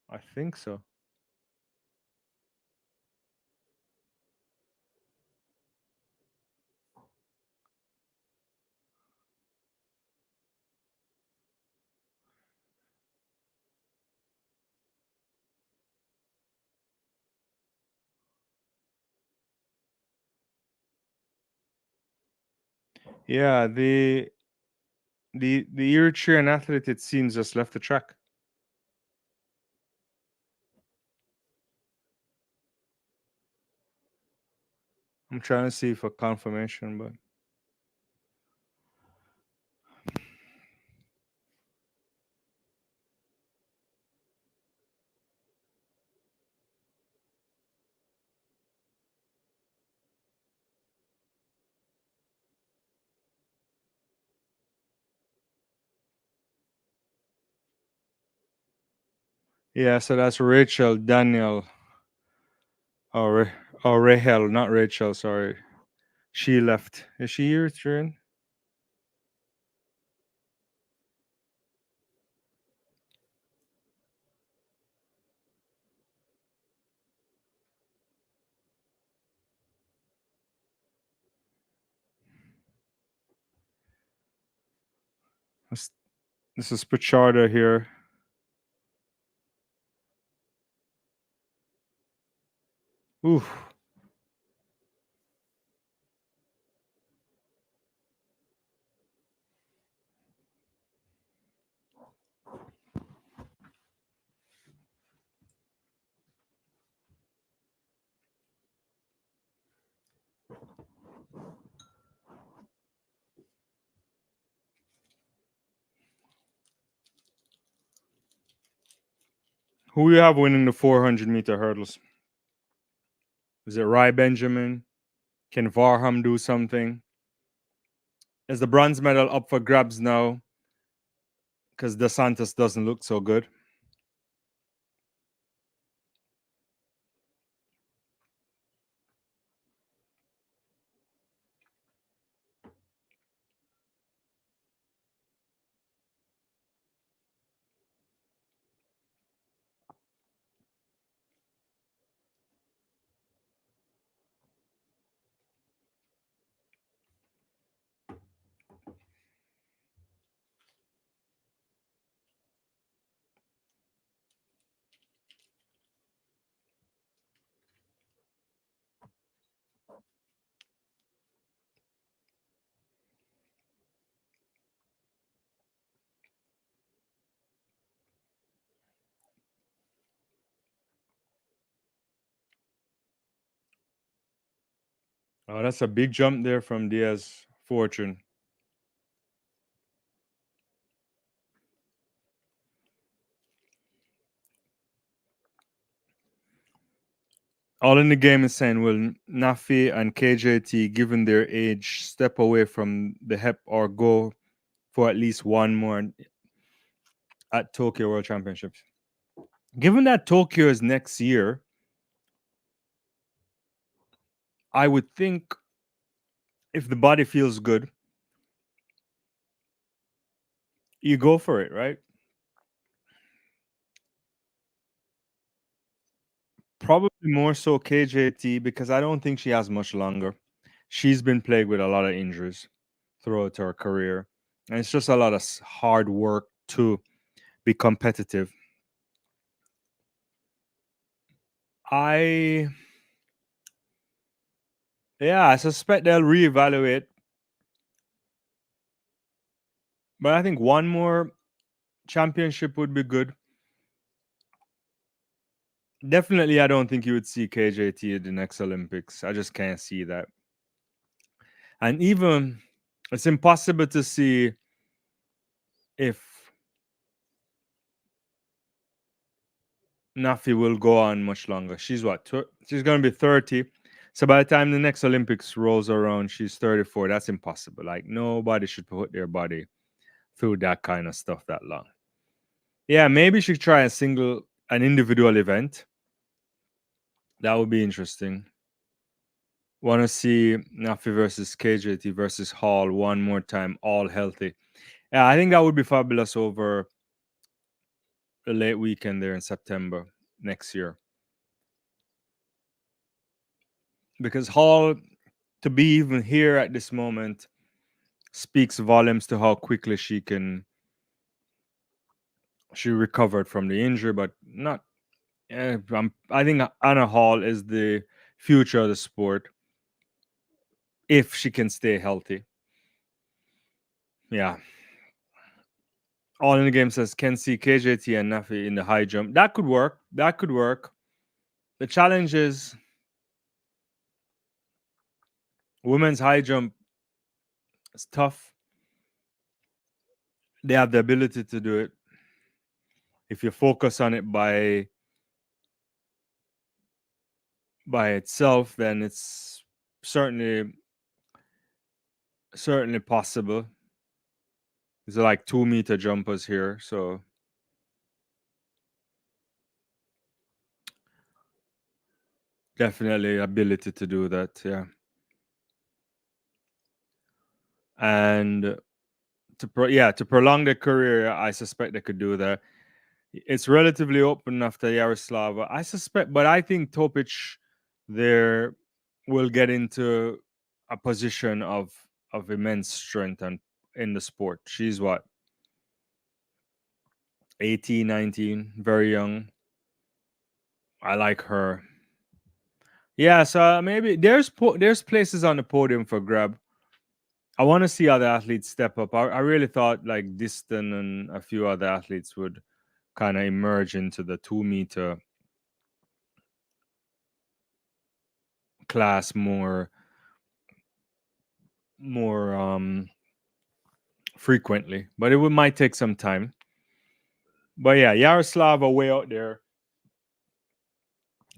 I think so. Yeah, the Eritrean athlete, it seems, just left the track. I'm trying to see for confirmation, but yeah, so that's Rachel Daniel or Rahel, not Rachel, sorry. She left. Is she Eritrean? This is Pichardo here. Oof. Who you have winning the 400-meter hurdles? Is it Rai Benjamin? Can Varham do something? Is the bronze medal up for grabs now? Because DeSantis doesn't look so good. Oh, that's a big jump there from Diaz Fortune. All in the game is saying, will Nafi and KJT, given their age, step away from the HEP or go for at least one more at Tokyo World Championships? Given that Tokyo is next year, I would think if the body feels good, you go for it, right? Probably more so KJT because I don't think she has much longer. She's been plagued with a lot of injuries throughout her career, and it's just a lot of hard work to be competitive. I Yeah, I suspect they'll reevaluate, but I think one more championship would be good. Definitely, I don't think you would see KJT at the next Olympics. I just can't see that. And even it's impossible to see if Nafi will go on much longer. She's what? She's going to be 30. So by the time the next Olympics rolls around, she's 34. That's impossible. Like nobody should put their body through that kind of stuff that long. Yeah, maybe she try an individual event. That would be interesting. Want to see Nafi versus KJT versus Hall one more time, all healthy. Yeah, I think that would be fabulous over the late weekend there in September next year. Because Hall, to be even here at this moment, speaks volumes to how quickly she recovered from the injury, but not. I think Anna Hall is the future of the sport if she can stay healthy. Yeah. All in the game says can see KJT and Nafi in the high jump. That could work. That could work. The challenge is women's high jump is tough. They have the ability to do it. If you focus on it by itself, then it's certainly possible. There's like 2 meter jumpers here, so definitely ability to do that, yeah. And to prolong their career, I suspect they could do that. It's relatively open after Yaroslava. I suspect, but I think Topic there will get into a position of immense strength and in the sport. She's what 18, 19, very young. I like her. Yeah, so maybe there's places on the podium for grab. I want to see other athletes step up. I really thought like Diston and a few other athletes would kind of emerge into the 2 meter class more frequently, but might take some time. But yeah, Yaroslava way out there,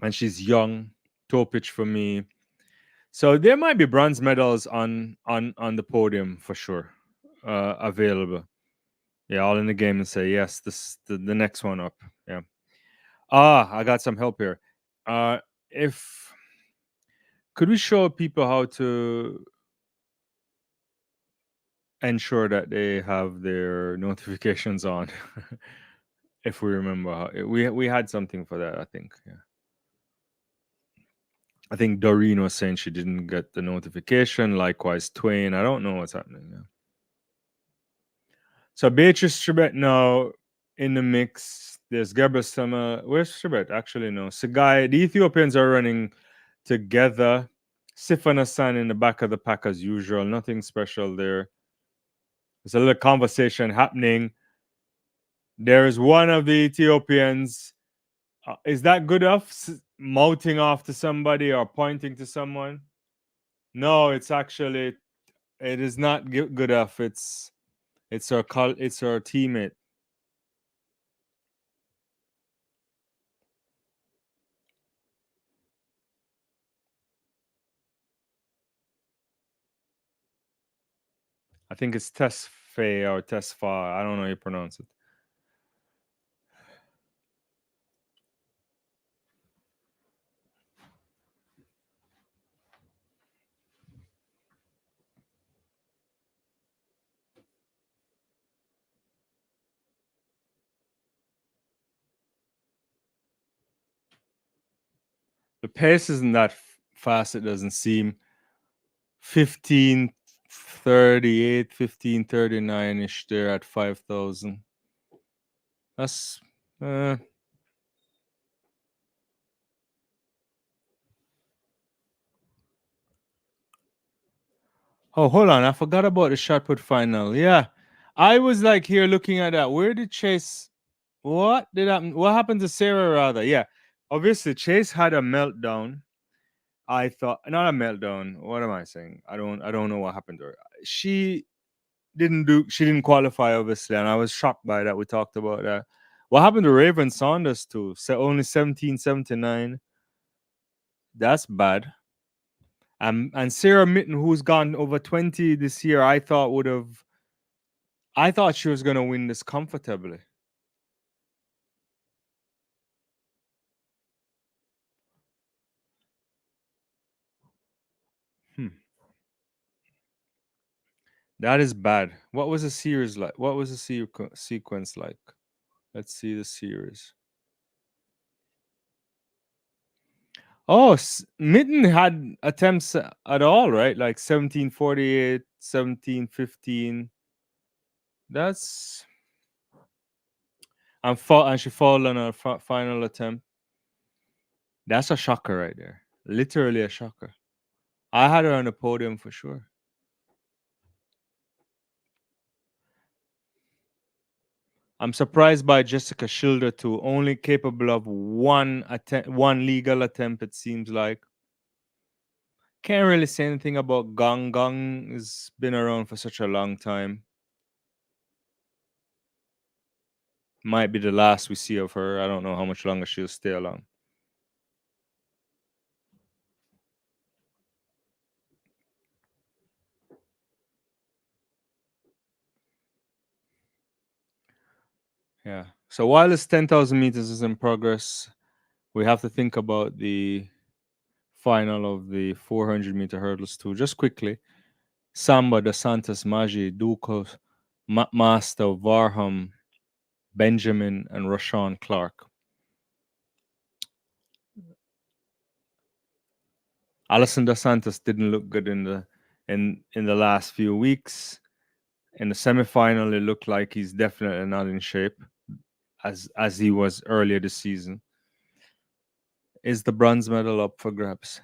and she's young. Topic for me. So there might be bronze medals on the podium for sure, available. Yeah, all in the game and say yes. The next one up. Yeah. I got some help here. If could we show people how to ensure that they have their notifications on? If we remember, we had something for that. I think. Yeah. I think Doreen was saying she didn't get the notification. Likewise, Twain. I don't know what's happening. Yeah. So Beatrice Tribet now in the mix. There's Gebra Sama. Where's Tribet? Actually, no. Sagai. The Ethiopians are running together. Sifan Hassan in the back of the pack as usual. Nothing special there. There's a little conversation happening. There is one of the Ethiopians. Is that good enough? Mouthing off to somebody or pointing to someone? No, it's actually it is not good enough. It's our teammate. I think it's Tesfaye or Tesfa. I don't know how you pronounce it. The pace isn't that fast, it doesn't seem. 15:38, 15:39 ish there at 5,000. That's uh, oh, hold on. I forgot about the shot put final. Yeah. I was like here looking at that. Where did Chase what happened to Sarah rather? Yeah. Obviously Chase had a meltdown. I thought not a meltdown. What am I saying? I don't know what happened to her. She didn't qualify obviously, and I was shocked by that. We talked about that. What happened to Raven Saunders too? So only 17:79. That's bad. And Sarah Mitten, who's gone over 20 this year, I thought she was gonna win this comfortably. Hmm. That is bad. What was the series like? What was the sequence like? Let's see the series. Oh, Mitten had attempts at all, right? Like 17:48, 17:15. That's and she fall on her final attempt. That's a shocker right there. Literally a shocker. I had her on the podium for sure. I'm surprised by Jessica Schilder too. Only capable of one legal attempt. It seems like. Can't really say anything about Gong. Gong has been around for such a long time. Might be the last we see of her. I don't know how much longer she'll stay along. Yeah. So while this 10,000 meters is in progress, we have to think about the final of the 400-meter hurdles too. Just quickly, Samba, De Santos, Maji, Ducos, Master, Varham, Benjamin, and Rashawn Clark. Alison De Santos didn't look good in the last few weeks. In the semifinal, it looked like he's definitely not in shape as he was earlier this season. Is the bronze medal up for grabs?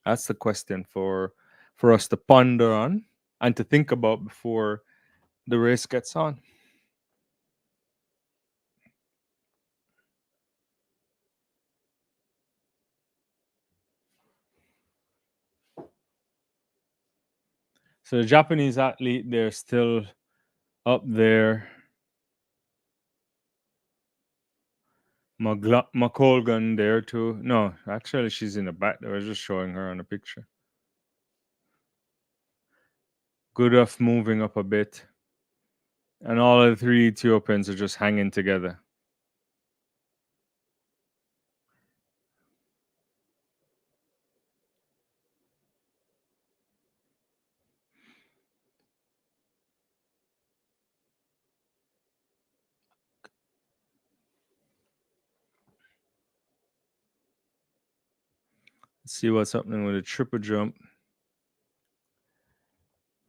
That's the question for us to ponder on and to think about before the race gets on. So the Japanese athlete, they're still up there. McColgan there too. No, actually, she's in the back. They were just showing her on the picture. Goodoff moving up a bit. And all of the three Ethiopians are just hanging together. Let's see what's happening with the triple jump.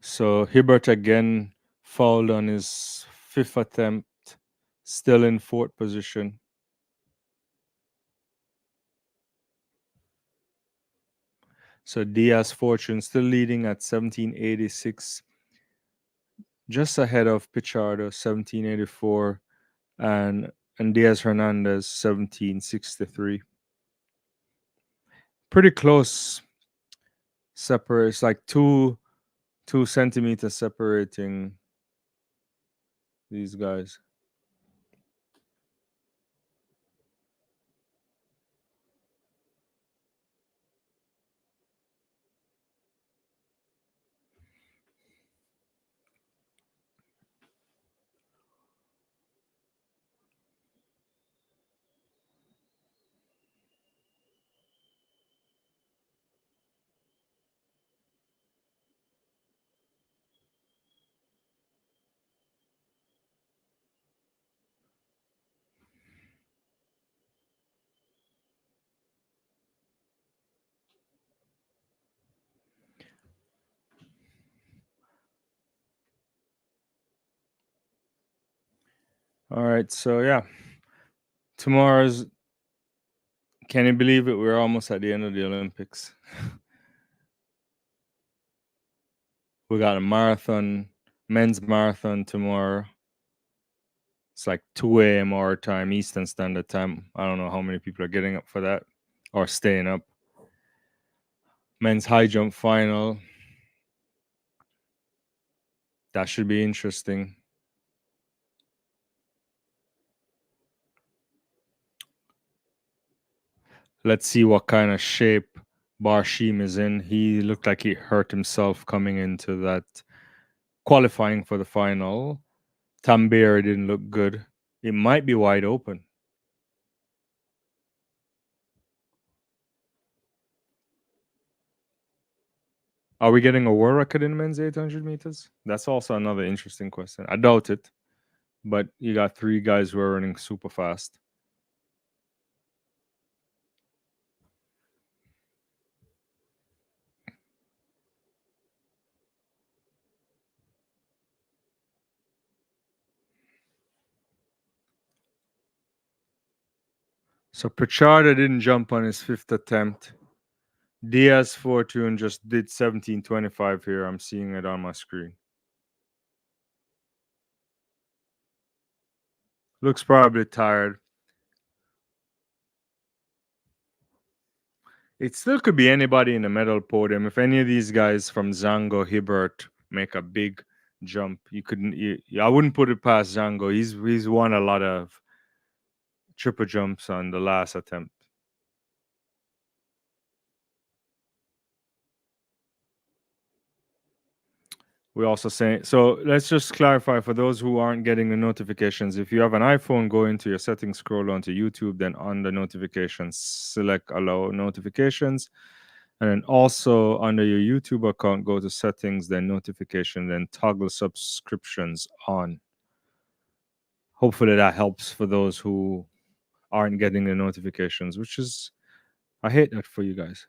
So Hibbert again fouled on his fifth attempt, still in fourth position. So Diaz Fortune still leading at 1786, just ahead of Pichardo 1784 and Diaz Hernandez 1763. Pretty close separate. It's like two centimeters separating these guys. All right, so yeah, tomorrow's. Can you believe it? We're almost at the end of the Olympics. We got a marathon, men's marathon tomorrow. It's like 2 a.m. our time, Eastern Standard Time. I don't know how many people are getting up for that or staying up. Men's high jump final. That should be interesting. Let's see what kind of shape Barshim is in. He looked like he hurt himself coming into that qualifying for the final. Tamberi didn't look good. It might be wide open. Are we getting a world record in men's 800 meters? That's also another interesting question. I doubt it, but you got three guys who are running super fast. So Pichardo didn't jump on his fifth attempt. Diaz Fortune just did 17:25 here. I'm seeing it on my screen. Looks probably tired. It still could be anybody in the medal podium. If any of these guys from Zango, Hibbert make a big jump, you couldn't. I wouldn't put it past Zango. He's won a lot of triple jumps on the last attempt. We also say so. Let's just clarify for those who aren't getting the notifications. If you have an iPhone, go into your settings, scroll onto YouTube, then on the notifications, select allow notifications. And then also under your YouTube account, go to settings, then notification, then toggle subscriptions on. Hopefully that helps for those who aren't getting the notifications, which is, I hate that for you guys.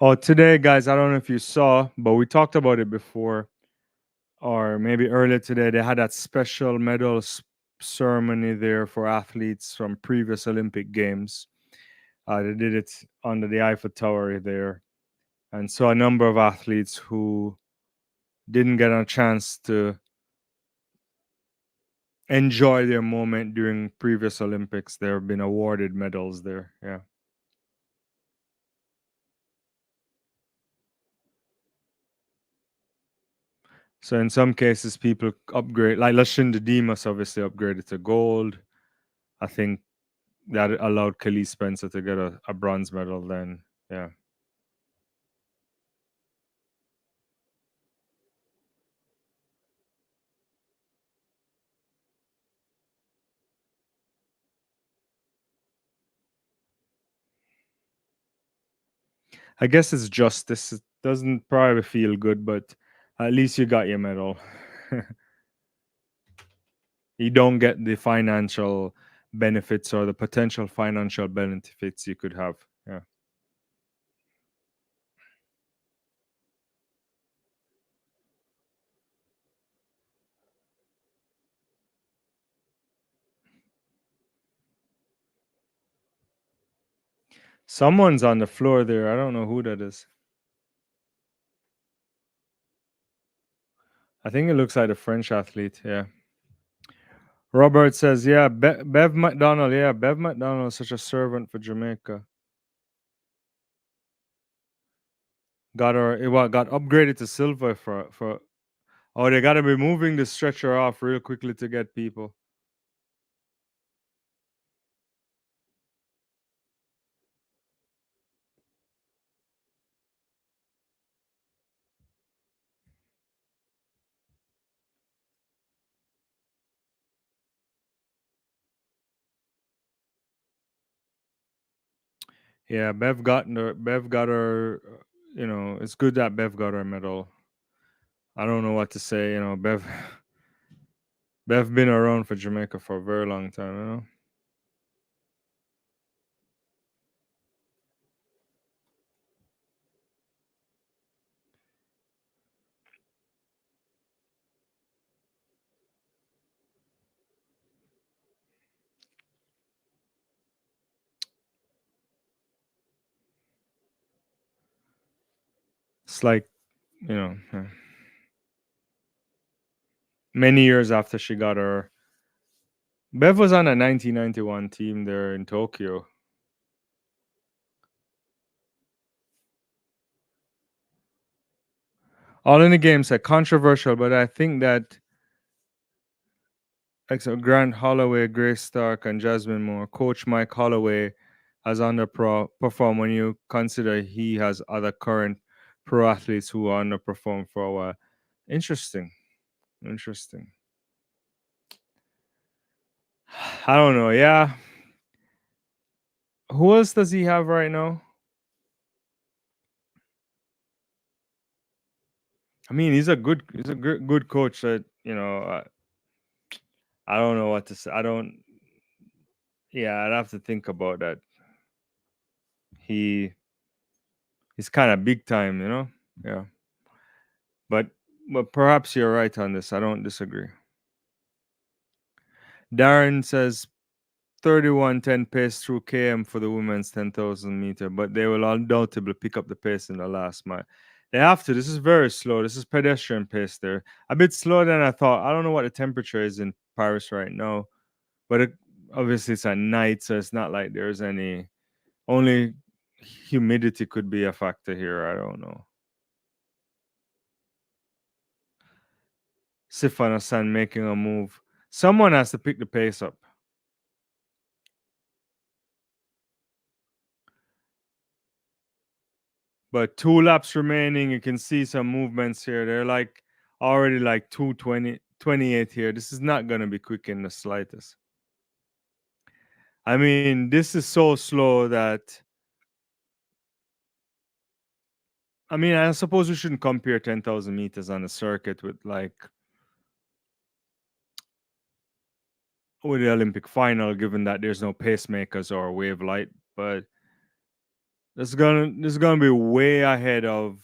Oh, today, guys, I don't know if you saw, but we talked about it before, or maybe earlier today. They had that special medal ceremony there for athletes from previous Olympic Games. They did it under the Eiffel Tower there. And so a number of athletes who didn't get a chance to enjoy their moment during previous Olympics, they've been awarded medals there. Yeah. So in some cases, people upgrade, like Lashinda Dimas obviously upgraded to gold. I think that allowed Kelly Spencer to get a bronze medal then. Yeah. I guess it's justice. It doesn't probably feel good, but at least you got your medal. You don't get the financial benefits or the potential financial benefits you could have. Yeah. Someone's on the floor there. I don't know who that is. I think it looks like a French athlete. Yeah. Robert says, yeah, Bev McDonald. Yeah, Bev McDonald is such a servant for Jamaica. Got her, got upgraded to silver for. Oh, they got to be moving the stretcher off real quickly to get people. Yeah, Bev got her. It's good that Bev got her medal. I don't know what to say. Bev been around for Jamaica for a very long time. It's like many years after she got her. Bev was on a 1991 team there in Tokyo. All in the games are controversial, but I think that like so Grant Holloway, Grace Stark, and Jasmine Moore, Coach Mike Holloway has underperformed when you consider he has other current pro athletes who underperformed for a while. Interesting. Interesting. I don't know. Yeah. Who else does he have right now? I mean, he's a good coach. That I don't know what to say. I don't. Yeah, I'd have to think about that. He he's kind of big time. Yeah, but perhaps you're right on this. I don't disagree. Darren says 31:10 pace through KM for the women's 10,000 meter, but they will undoubtedly pick up the pace in the last mile. They have to. This is very slow. This is pedestrian pace there. A bit slower than I thought. I don't know what the temperature is in Paris right now, but obviously it's at night, so it's not like there's any. Only humidity could be a factor here. I don't know. Sifan Hassan making a move. Someone has to pick the pace up. But 2 laps remaining. You can see some movements here. They're like already like 2:20, 28 here. This is not going to be quick in the slightest. I mean, this is so slow that. I mean, I suppose we shouldn't compare 10,000 meters on a circuit with the Olympic final, given that there's no pacemakers or wave light. But this is gonna be way ahead of.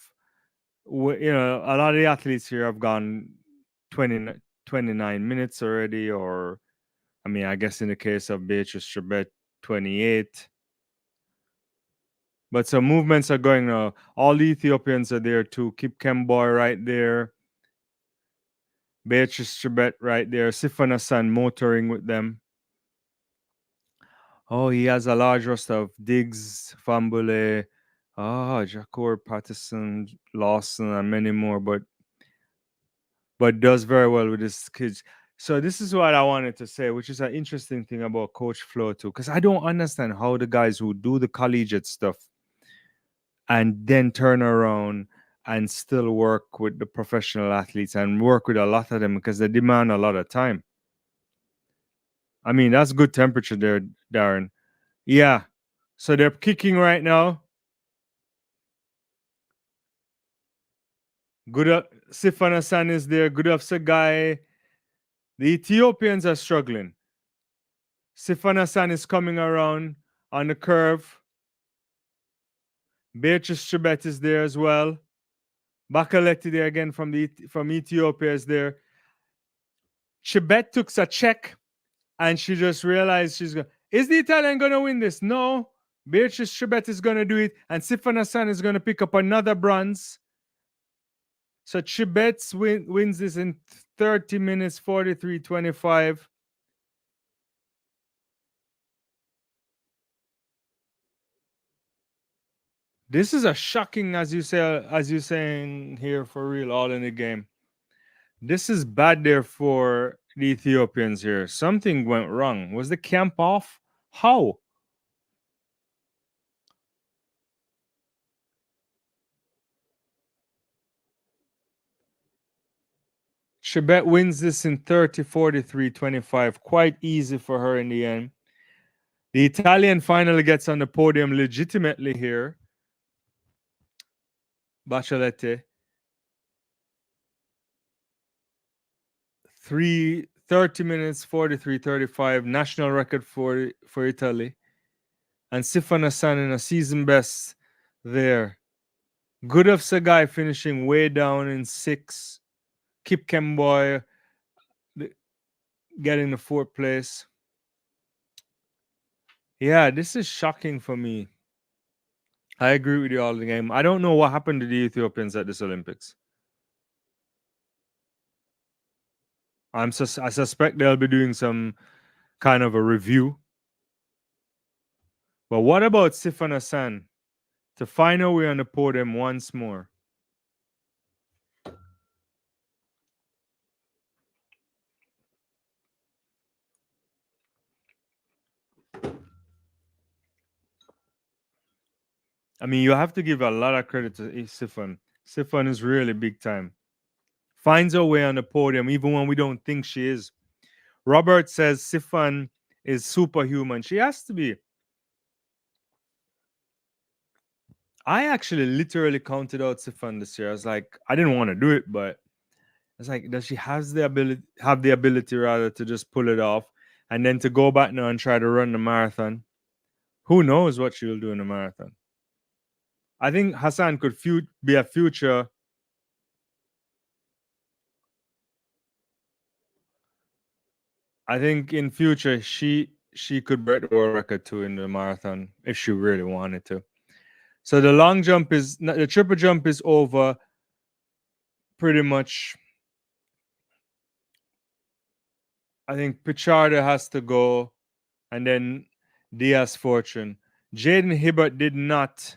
A lot of the athletes here have gone 20, 29 minutes already, or I mean, I guess in the case of Beatrice Chebet, 28. But some movements are going now. All the Ethiopians are there too. Kip Kemboy right there. Beatrice Chebet right there. Sifan Hassan motoring with them. Oh, he has a large roster of Diggs, Fambule, Jacour, Patterson, Lawson, and many more, but does very well with his kids. So this is what I wanted to say, which is an interesting thing about Coach Flo too, because I don't understand how the guys who do the collegiate stuff and then turn around and still work with the professional athletes and work with a lot of them because they demand a lot of time. I mean, that's good temperature there, Darren. Yeah. So they're kicking right now. Good Sifan Hassan is there. Good Sagai. The Ethiopians are struggling. Sifan Hassan is coming around on the curve. Beatrice Chebet is there as well. Bakaleti there again from Ethiopia is there. Chebet took a check and she just realized she's going. Is the Italian going to win this? No. Beatrice Chebet is going to do it, and Sifan Hassan is going to pick up another bronze. So Chebet wins this in 30 minutes, 43:25. This is a shocking, as you're saying here, for real, all in the game. This is bad there for the Ethiopians here. Something went wrong. Was the camp off? How? Chebet wins this in 30, 43, 25. Quite easy for her in the end. The Italian finally gets on the podium legitimately here. Bachelet. 30 minutes 43:35 national record for Italy, and Sifan Hassan in a season best there. Good of Sagai finishing way down in 6. Kip Kemboy getting the 4th place. Yeah, this is shocking for me. I agree with you all the game. I don't know what happened to the Ethiopians at this Olympics. I suspect they'll be doing some kind of a review. But what about Sifan Hassan to find a way on the podium once more? I mean, you have to give a lot of credit to Sifan. Sifan is really big time. Finds a way on the podium even when we don't think she is. Robert says Sifan is superhuman. She has to be. I actually literally counted out Sifan this year. I was like, I didn't want to do it, but it's like, does she have the ability rather to just pull it off and then to go back now and try to run the marathon? Who knows what she'll do in the marathon? I think Hassan could be a future. I think in future she could break the world record too in the marathon if she really wanted to. So the triple jump is over pretty much. I think Pichardo has to go, and then Diaz Fortune. Jaden Hibbert did not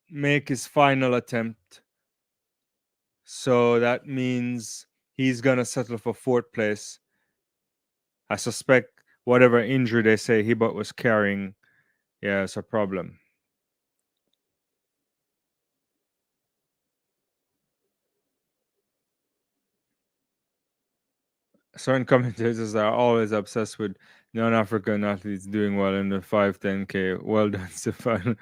make his final attempt, so that means he's gonna settle for 4th place. I suspect whatever injury they say Hibbert was carrying, yeah, it's a problem. Certain commentators are always obsessed with non-African athletes doing well in the 5-10K. Well done, Stefan.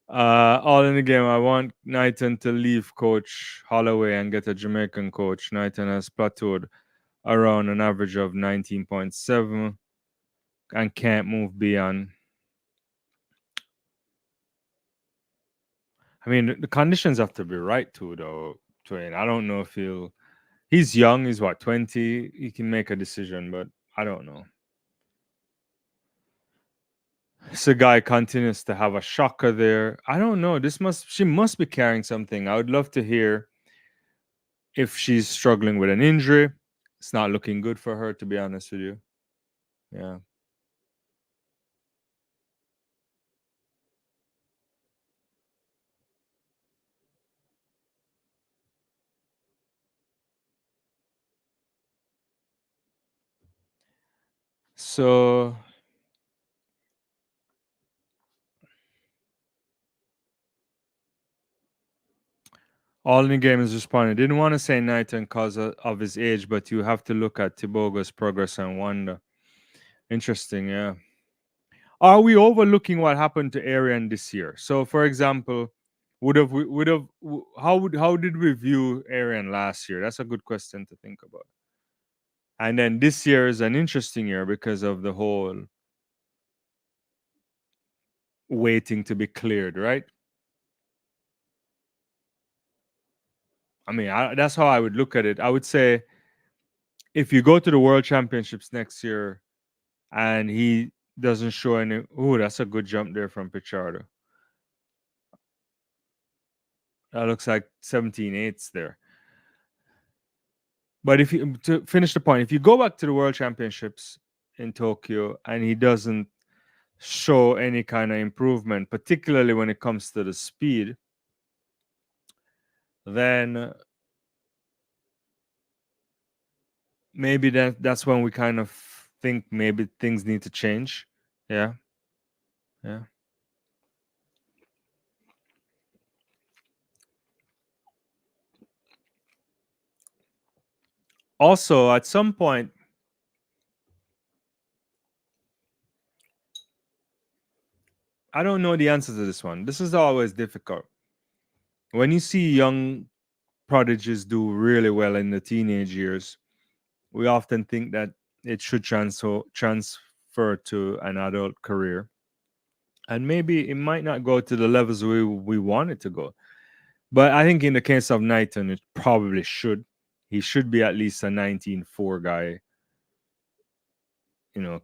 All in the game. I want Knighton to leave Coach Holloway and get a Jamaican coach. Knighton has plateaued around an average of 19.7 and can't move beyond. I mean, the conditions have to be right too, though. Twain. I don't know if he's young. He's what, 20? He can make a decision, but I don't know. Sagai continues to have a shocker there. I don't know. She must be carrying something. I would love to hear if she's struggling with an injury. It's not looking good for her, to be honest with you. Yeah. So all in the game is responding. Didn't want to say Knighton because of his age, but you have to look at Tibogo's progress and wonder. Interesting, yeah. Are we overlooking what happened to Arian this year? So, for example, how did we view Arian last year? That's a good question to think about. And then this year is an interesting year because of the whole waiting to be cleared, right? I mean, that's how I would look at it. I would say if you go to the World Championships next year and he doesn't show any, oh, that's a good jump there from Pichardo. That looks like 17.8s there. But to finish the point, if you go back to the World Championships in Tokyo and he doesn't show any kind of improvement, particularly when it comes to the speed, then maybe that's when we kind of think maybe things need to change. Yeah. Yeah. Also, at some point, I don't know the answer to this one. This is always difficult. When you see young prodigies do really well in the teenage years, we often think that it should transfer to an adult career. And maybe it might not go to the levels we want it to go. But I think in the case of Knighton, it probably should. He should be at least a 19.4 guy.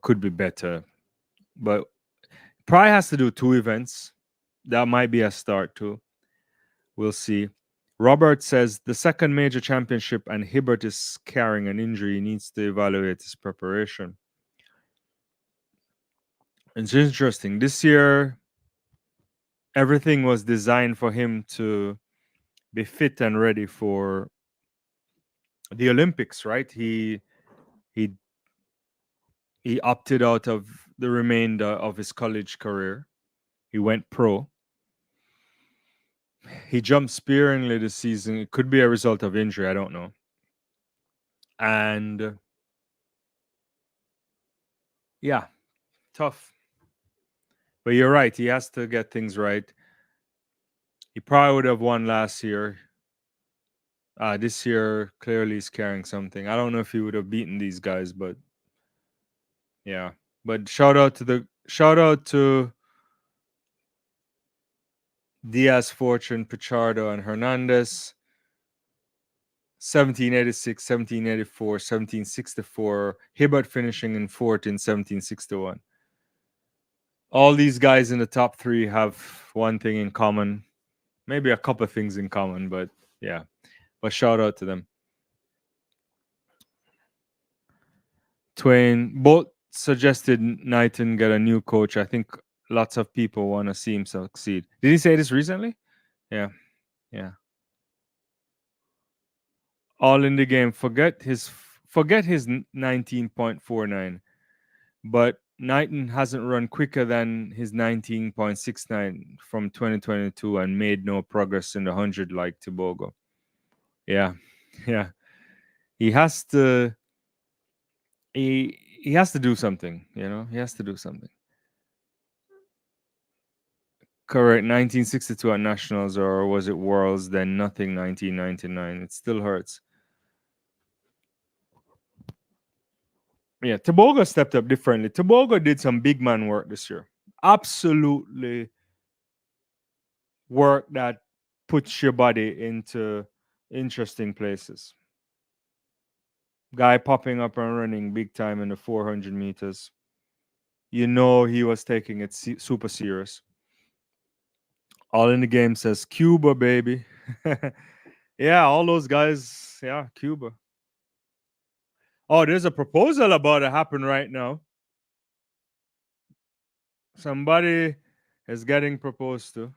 Could be better. But probably has to do two events. That might be a start too. We'll see. Robert says the second major championship and Hibbert is carrying an injury. He needs to evaluate his preparation. It's interesting. This year, everything was designed for him to be fit and ready for the Olympics, right? He he opted out of the remainder of his college career. He went pro. He jumped sparingly this season. It could be a result of injury. I don't know. And yeah, tough. But you're right. He has to get things right. He probably would have won last year. This year, clearly, he's carrying something. I don't know if he would have beaten these guys, but yeah. But shout out to Diaz, Fortune, Pichardo, and Hernandez. 1786, 1784, 1764. Hibbert finishing in fourth in 1761. All these guys in the top three have one thing in common. Maybe a couple of things in common, but yeah. But shout out to them. Twain both suggested Knighton get a new coach. I think lots of people want to see him succeed. Did he say this recently? Yeah. Yeah. All in the game. Forget his 19.49. But Knighton hasn't run quicker than his 19.69 from 2022 and made no progress in the 100 like Tebogo. Yeah. Yeah. He has to he has to do something, He has to do something. Correct. 1962 at Nationals, or was it Worlds? Then nothing. 1999. It still hurts. Yeah, Tebogo stepped up differently. Tebogo did some big man work this year. Absolutely work that puts your body into interesting places. Guy popping up and running big time in the 400 meters. He was taking it super serious. All in the game says Cuba, baby. Yeah, all those guys. Yeah, Cuba. Oh, there's a proposal about to happen right now. Somebody is getting proposed to.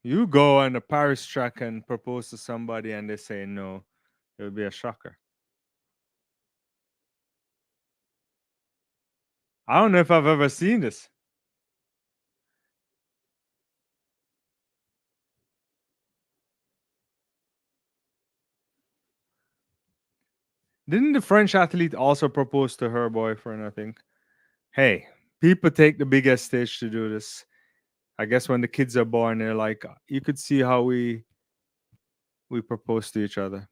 You go on the Paris track and propose to somebody and they say no. It would be a shocker. I don't know if I've ever seen this. Didn't the French athlete also propose to her boyfriend, I think? Hey, people take the biggest stage to do this. I guess when the kids are born, they're like, you could see how we propose to each other.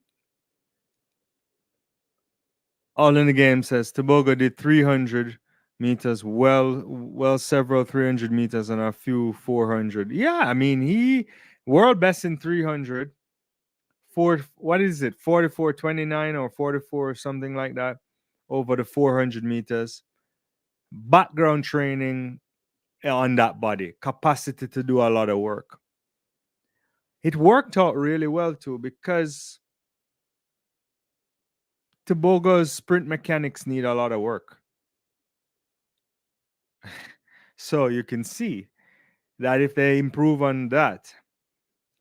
All in the game says Tobago did 300 meters, well, several 300 meters and a few 400. Yeah, I mean, he world best in 300. What is it? 44.29 or 44 something like that over the 400 meters. Background training on that body, capacity to do a lot of work. It worked out really well too because Tobago's sprint mechanics need a lot of work. So you can see that if they improve on that,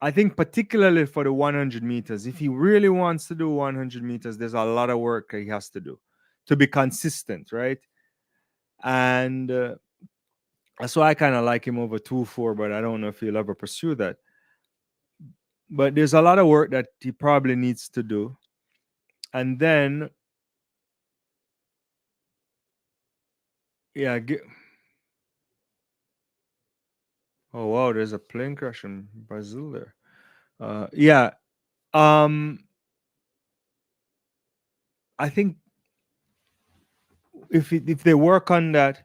I think particularly for the 100 meters, if he really wants to do 100 meters, there's a lot of work he has to do to be consistent, right? And that's why I kind of like him over 2-4, but I don't know if he'll ever pursue that. But there's a lot of work that he probably needs to do. And then, yeah, oh wow, there's a plane crash in Brazil there. Yeah, um, I think if they work on that,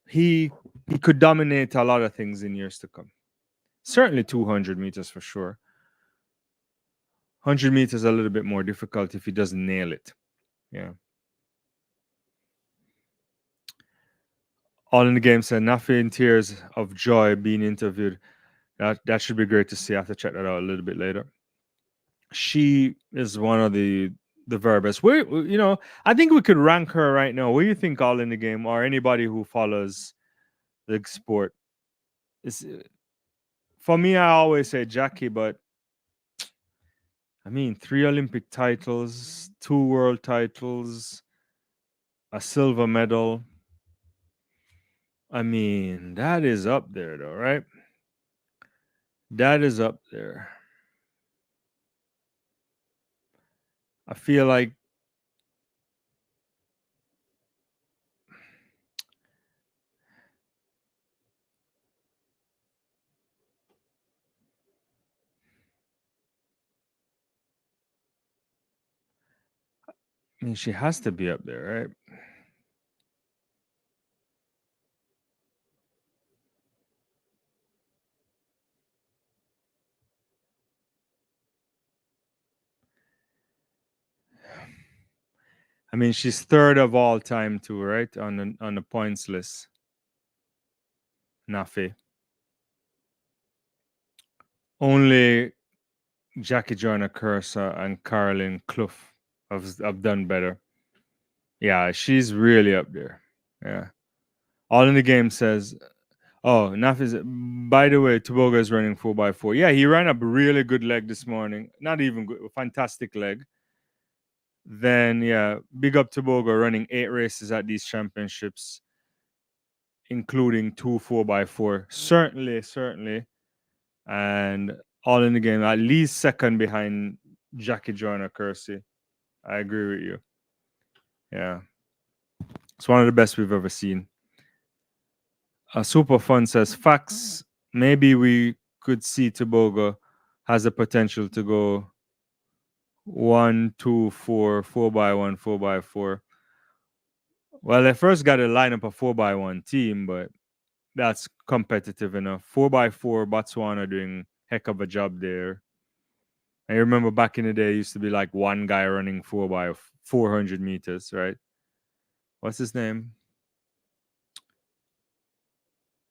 he he could dominate a lot of things in years to come. Certainly 200 meters for sure. 100 meters a little bit more difficult if he doesn't nail it. Yeah. All in the game said Nafi in tears of joy being interviewed. That should be great to see. I have to check that out a little bit later. She is one of the very best. I think we could rank her right now. What do you think, all in the game, or anybody who follows the sport? Is For me, I always say Jackie, but I mean, 3 Olympic titles, 2 world titles, a silver medal. I mean, that is up there, though, right? That is up there. I feel like she has to be up there, right? I mean, she's third of all time too, right? On the points list. Nafi. Only Jackie Joyner Cursa and Caroline Clough have done better. Yeah, she's really up there. Yeah. All in the game says, oh, Nafi's, by the way, Toboga is running 4x4. Yeah, he ran up a really good leg this morning. Not even good, fantastic leg. Then, yeah, big up Toboga running 8 races at these championships, including 2 4x4. Certainly. And all in the game, at least second behind Jackie Joyner Kersey. I agree with you. Yeah. It's one of the best we've ever seen. Super Fun says, facts. Maybe we could see Toboga has the potential to go 1, 2, 4, 4x1, 4x4. Well, they first got to line up a 4x1 team, but that's competitive enough. 4x4, Botswana doing heck of a job there. I remember back in the day, it used to be like one guy running 4x400 meters, right? What's his name?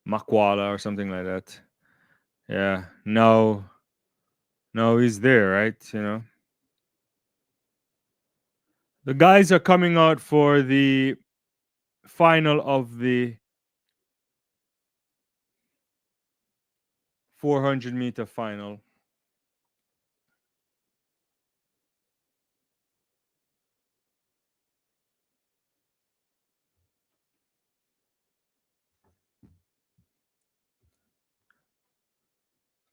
Makwala or something like that. Yeah. No, he's there, right? The guys are coming out for the final of the 400-meter final.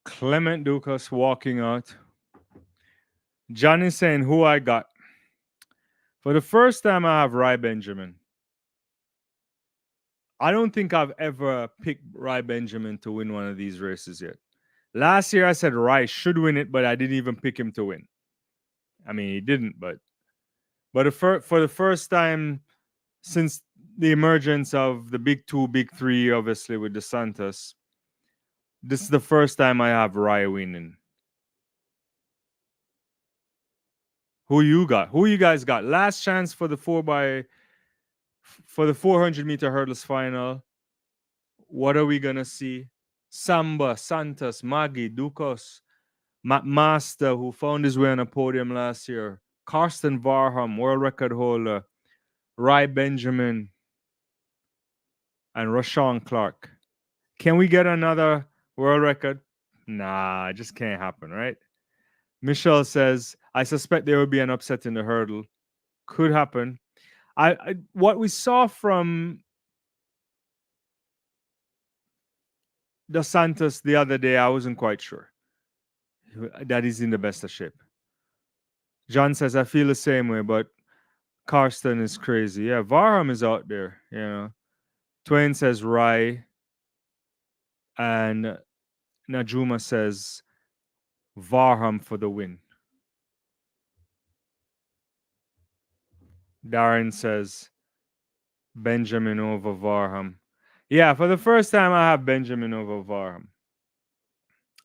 Clement Dukas walking out. Johnny saying who I got. For the first time, I have Rai Benjamin. I don't think I've ever picked Rai Benjamin to win one of these races yet. Last year, I said Rai should win it, but I didn't even pick him to win. I mean, he didn't, but for the first time since the emergence of the big two, big three, obviously with the Santos, this is the first time I have Rai winning. Who you got? Who you guys got? Last chance for the 400-meter hurdles final. What are we gonna see? Samba, Santos, Maggie, Ducos, Master, who found his way on a podium last year, Karsten Varham, world record holder, Rai Benjamin, and Rashawn Clark. Can we get another world record? Nah, it just can't happen, right? Michelle says, I suspect there will be an upset in the hurdle. Could happen. What we saw from Dos Santos the other day, I wasn't quite sure that he's in the best of shape. John says, I feel the same way, but Karsten is crazy. Yeah, Varham is out there, you know. Twain says Rye, and Najuma says Varham for the win. Darren says Benjamin over Varham. Yeah, for the first time I have Benjamin over Varham.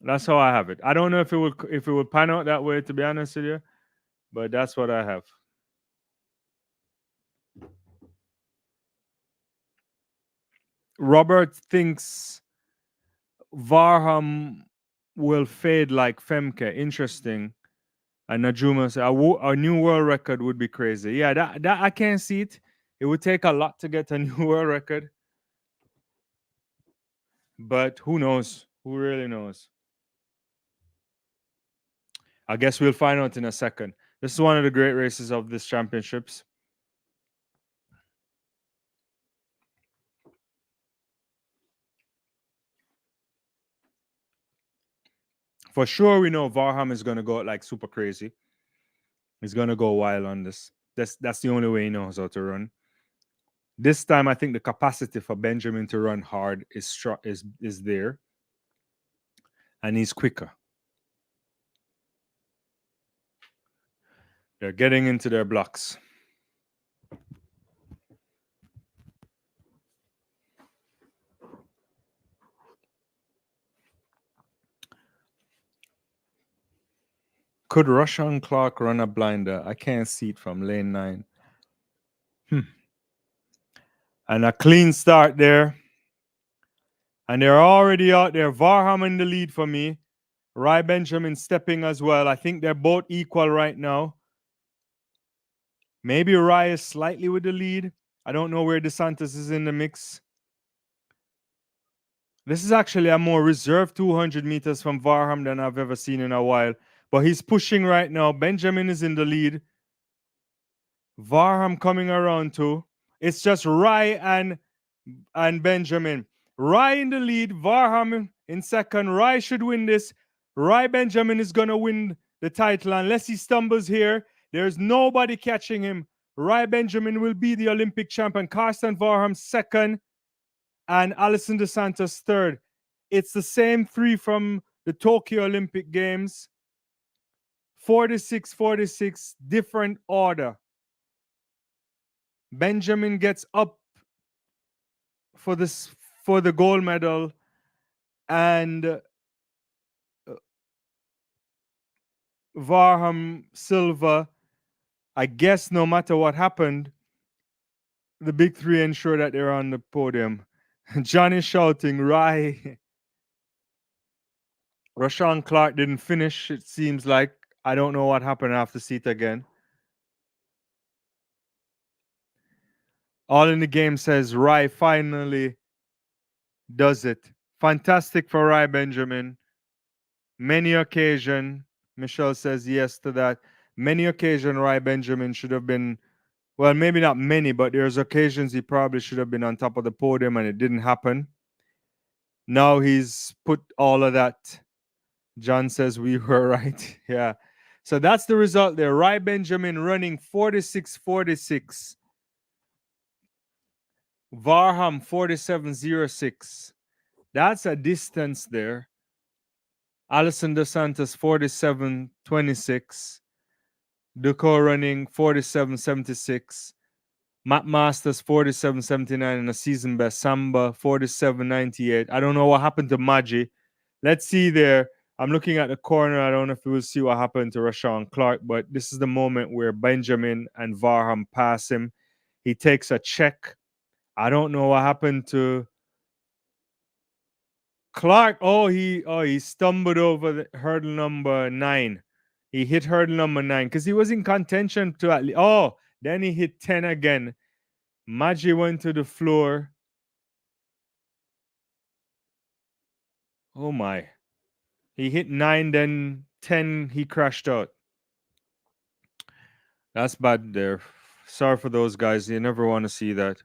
That's how I have it. I don't know if it would pan out that way, to be honest with you, but that's what I have. Robert thinks Varham will fade like Femke. Interesting. And Najuma said a new world record would be crazy. Yeah, that I can't see it. It would take a lot to get a new world record. But who knows? Who really knows? I guess we'll find out in a second. This is one of the great races of this championships. For sure, we know Varham is going to go like super crazy. He's going to go wild on this. That's the only way he knows how to run. This time, I think the capacity for Benjamin to run hard is there, and he's quicker. They're getting into their blocks. Could Rushan Clark run a blinder? I can't see it from lane 9. And a clean start there. And they're already out there. Varham in the lead for me. Rai Benjamin stepping as well. I think they're both equal right now. Maybe Rai is slightly with the lead. I don't know where DeSantis is in the mix. This is actually a more reserved 200 meters from Varham than I've ever seen in a while. But he's pushing right now. Benjamin is in the lead. Varham coming around too. It's just Rai and Benjamin. Rai in the lead. Varham in second. Rai should win this. Rai Benjamin is going to win the title unless he stumbles here. There's nobody catching him. Rai Benjamin will be the Olympic champion. Karsten Varham second. And Alison DeSantis third. It's the same three from the Tokyo Olympic Games. 46, different order. Benjamin gets up for the gold medal, and Varham silver. I guess no matter what happened, the big three ensure that they're on the podium. John is shouting, Rai. Rashawn Clark didn't finish, it seems like. I don't know what happened after seat again. All in the game says Rai finally does it. Fantastic for Rai Benjamin. Many occasion, Michelle says yes to that. Many occasion Rai Benjamin should have been, well, maybe not many, but there's occasions he probably should have been on top of the podium and it didn't happen. Now he's put all of that. John says we were right. Yeah. So that's the result there. Rai Benjamin running 46.46. Varham 47.06. That's a distance there. Alison DeSantis 47.26. Duco running 47.76. Matt Masters 47.79 and a season best. Samba 47.98. I don't know what happened to Maggi. Let's see there. I'm looking at the corner. I don't know if we will see what happened to Rashawn Clark, but this is the moment where Benjamin and Varham pass him. He takes a check. I don't know what happened to Clark. He stumbled over the hurdle number 9. He hit hurdle number 9 because he was in contention to at least. Oh, then he hit 10 again. Maggi went to the floor. Oh my. He hit 9, then 10, he crashed out. That's bad there. Sorry for those guys. You never want to see that.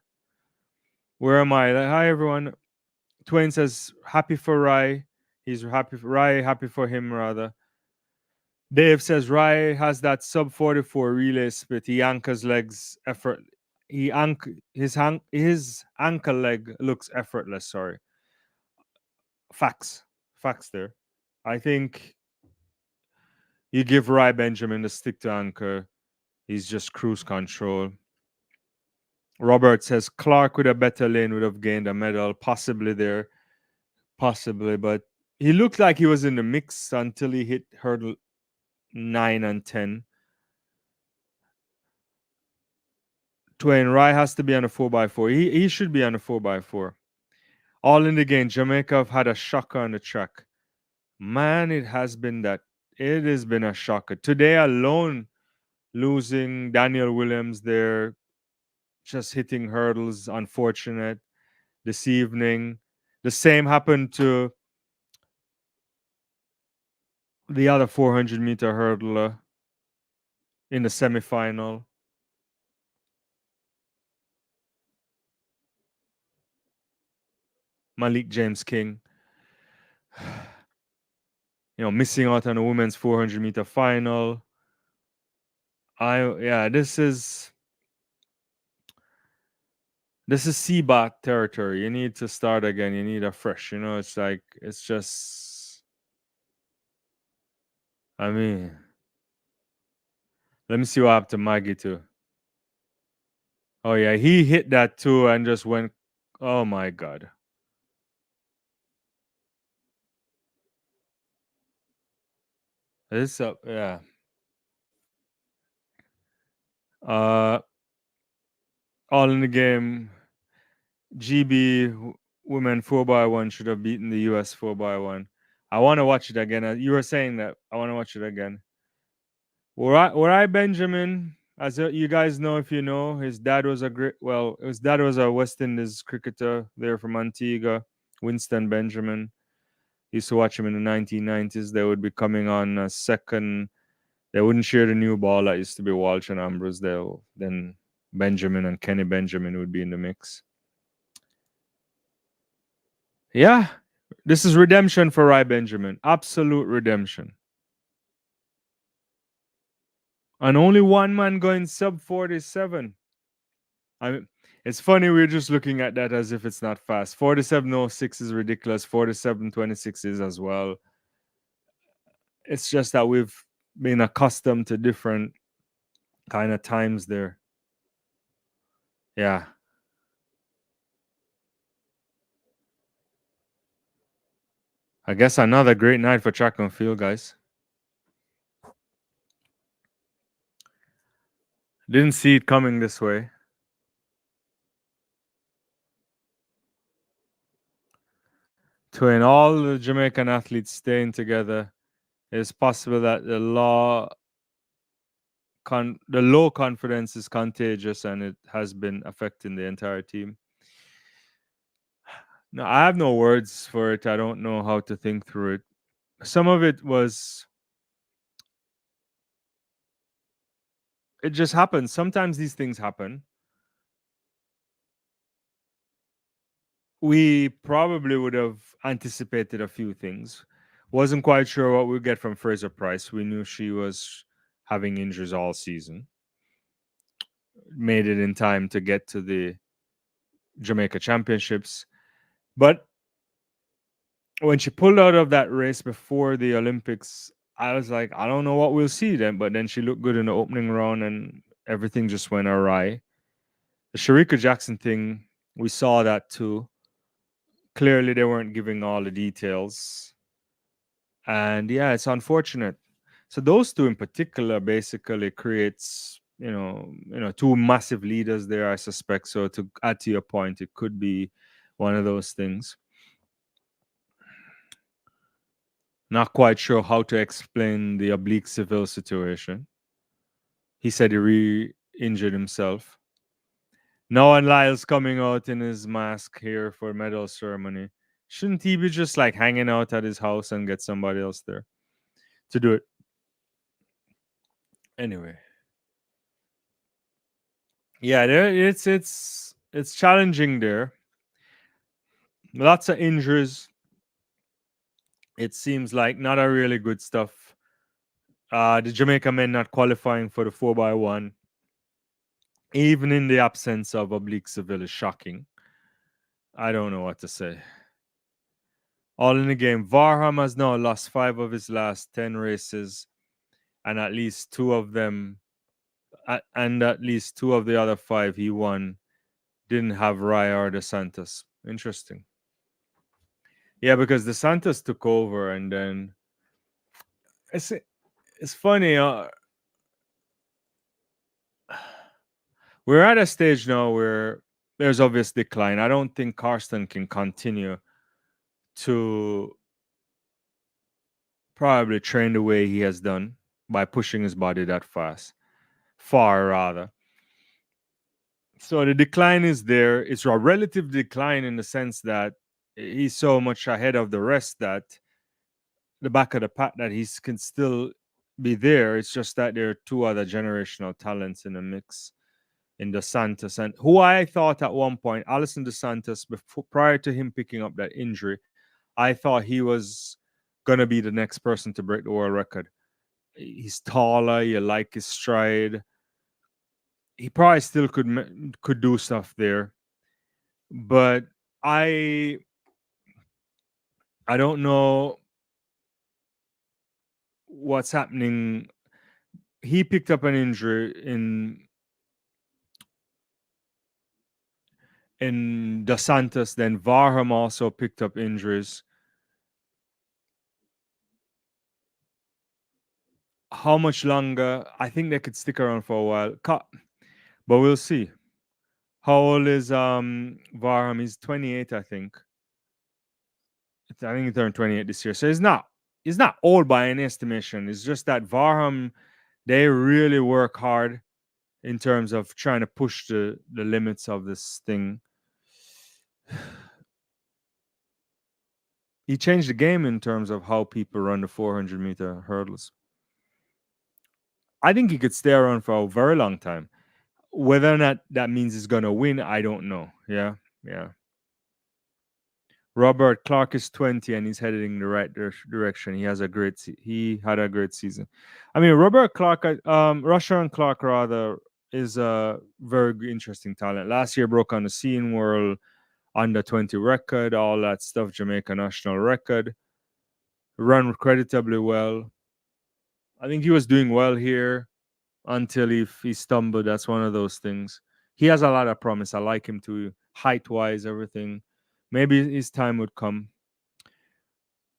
Where am I? Hi, everyone. Twain says, happy for Rai. He's happy for Rai, happy for him, rather. Dave says Rye has that sub 44 relay split. He anchors legs effort. His ankle leg looks effortless. Sorry, facts, facts there. I think you give Rye Benjamin the stick to anchor. He's just cruise control. Robert says Clark with a better lane would have gained a medal, possibly there, possibly, but he looked like he was in the mix until he hit hurdle 9 and 10. Twain Rye has to be on a 4x4. He should be on a 4x4. All in the game. Jamaica have had a shocker on the track. Man, it has been that. It has been a shocker. Today alone, losing Daniel Williams there, just hitting hurdles, unfortunate. This evening, the same happened to the other 400-meter hurdler in the semifinal. Malik James King, missing out on the women's 400-meter final. This is CBOT territory. You need to start again. You need a fresh. It's like it's just. I mean, let me see what happened to Maggie too. Oh yeah, he hit that too and just went. Oh my god. This up, yeah. Uh, all in the game. GB women 4x1 should have beaten the US 4x1. I want to watch it again. You were saying that. I want to watch it again. Were I Benjamin? As you guys know, if you know, his dad was his dad was a West Indies cricketer there from Antigua, Winston Benjamin. Used to watch him in the 1990s. They would be coming on a second. They wouldn't share the new ball that used to be Walsh and Ambrose. Then Benjamin and Kenny Benjamin would be in the mix. Yeah, this is redemption for Rai Benjamin. Absolute redemption. And only one man going sub 47. I mean, it's funny we're just looking at that as if it's not fast. 47.06 is ridiculous. 47.26 is as well. It's just that we've been accustomed to different kind of times there. Yeah. I guess another great night for track and field, guys. Didn't see it coming this way. Between all the Jamaican athletes staying together, it's possible that the low confidence is contagious and it has been affecting the entire team. No, I have no words for it. I don't know how to think through it. Some of it was, it just happens. Sometimes these things happen. We probably would have anticipated a few things. Wasn't quite sure what we'd get from Fraser Price. We knew she was having injuries all season. Made it in time to get to the Jamaica Championships. But when she pulled out of that race before the Olympics, I was like, I don't know what we'll see then. But then she looked good in the opening round and everything just went awry. The Sharika Jackson thing, we saw that too. Clearly, they weren't giving all the details. And yeah, it's unfortunate. So those two in particular basically creates, two massive leaders there, I suspect. So to add to your point, it could be one of those things. Not quite sure how to explain the oblique Seville situation. He said he re-injured himself. Now and Lyle's coming out in his mask here for medal ceremony. Shouldn't he be just like hanging out at his house and get somebody else there to do it? Anyway. Yeah, it's challenging there. Lots of injuries. It seems like not a really good stuff The Jamaica men not qualifying for the 4x1, even in the absence of Oblique Seville, is shocking. I don't know what to say. All in the game. Varham has now lost 5 of his last 10 races, and at least two of them, and at least two of the other five he won didn't have Raya or DeSantis. Interesting. Yeah, because DeSantis took over, and then it's funny. We're at a stage now where there's obvious decline. I don't think Karsten can continue to probably train the way he has done by pushing his body that far rather. So the decline is there. It's a relative decline in the sense that he's so much ahead of the rest that the back of the pack that he can still be there. It's just that there are two other generational talents in the mix in DeSantis, and who I thought at one point, Alison DeSantis, before prior to him picking up that injury, I thought he was gonna be the next person to break the world record. He's taller. You like his stride. He probably still could do stuff there, but I I don't know what's happening. He picked up an injury in DeSantis. Then Varham also picked up injuries. How much longer? I think they could stick around for a while, but we'll see. How old is Varham? He's 28, I think. I think he turned 28 this year. So he's not old by any estimation. It's just that Varham, they really work hard in terms of trying to push the limits of this thing. He changed the game in terms of how people run the 400-meter hurdles. I think he could stay around for a very long time. Whether or not that means he's gonna win, I don't know. Yeah. Robert Clark is 20 and he's headed in the right direction. He had a great season. I mean, Robert Clark, Rusher Clark rather, is a very interesting talent. Last year broke on the scene world under 20 record, all that stuff, Jamaica national record. Run creditably well. I think he was doing well here until he stumbled. That's one of those things. He has a lot of promise. I like him too, height wise, everything. Maybe his time would come.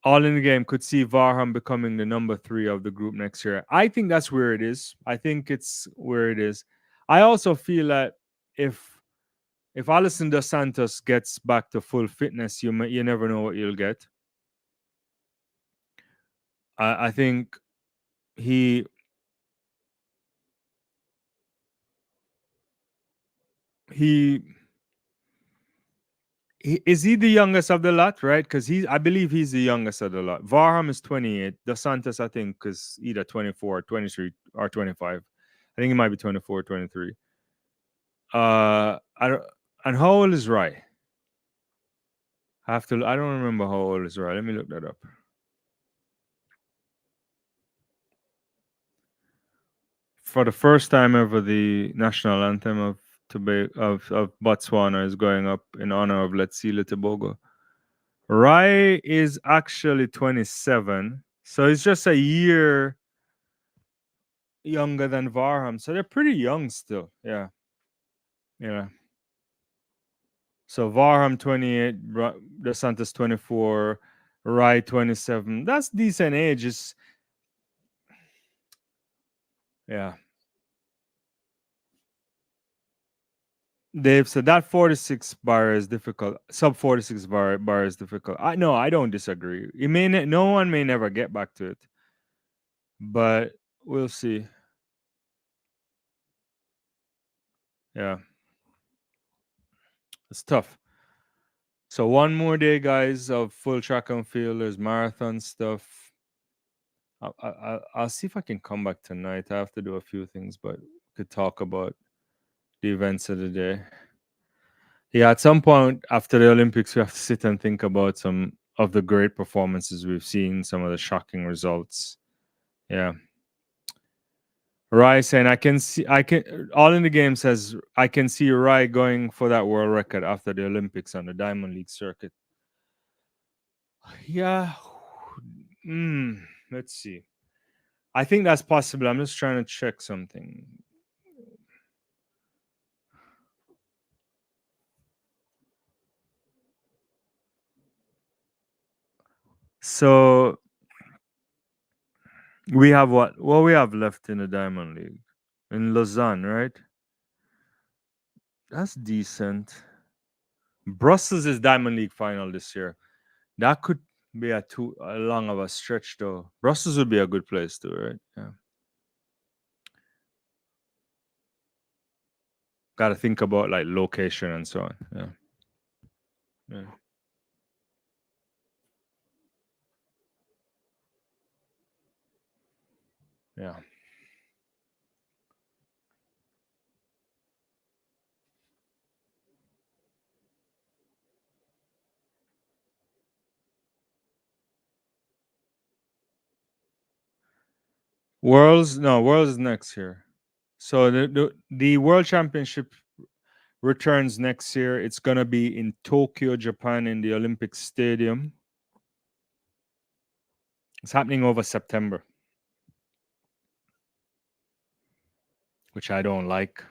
All in the game could see Varham becoming the number 3 of the group next year. I think that's where it is. I think it's where it is. I also feel that if Alison Dos Santos gets back to full fitness, you never know what you'll get. I think he is he the youngest of the lot, right? Because I believe he's the youngest of the lot. Varham is 28. Dos Santos, I think, is either 24, 23, or 25. I think he might be 24, 23. I don't, and how old is Rye? I don't remember how old is Rye. Let me look that up. For the first time ever, the national anthem of Botswana is going up in honor of Letsile Tebogo. Rye is actually 27, so it's just a year younger than Varham. So they're pretty young still. Yeah. So Varham 28, Dos Santos 24, Rye 27. That's decent ages. Yeah. Dave said that 46 bar is difficult. Sub 46 bar is difficult. I don't disagree. No one may never get back to it, but we'll see. Yeah, it's tough. So one more day, guys, of full track and field. There's marathon stuff. I'll see if I can come back tonight. I have to do a few things, but we could talk about the events of the day. Yeah, at some point after the Olympics, we have to sit and think about some of the great performances we've seen, some of the shocking results. Yeah. Rai saying I can all in the game says I can see Rai going for that world record after the Olympics on the Diamond League circuit. Yeah. Let's see. I think that's possible. I'm just trying to check something. So we have what? What we have left in the Diamond League? In Lausanne, right? That's decent. Brussels is Diamond League final this year. That could be a long of a stretch though. Brussels would be a good place too, right? Yeah. Got to think about like location and so on. Yeah. Yeah. Yeah. Worlds is next year. So the World Championship returns next year. It's gonna be in Tokyo, Japan, in the Olympic Stadium. It's happening over September, which I don't like.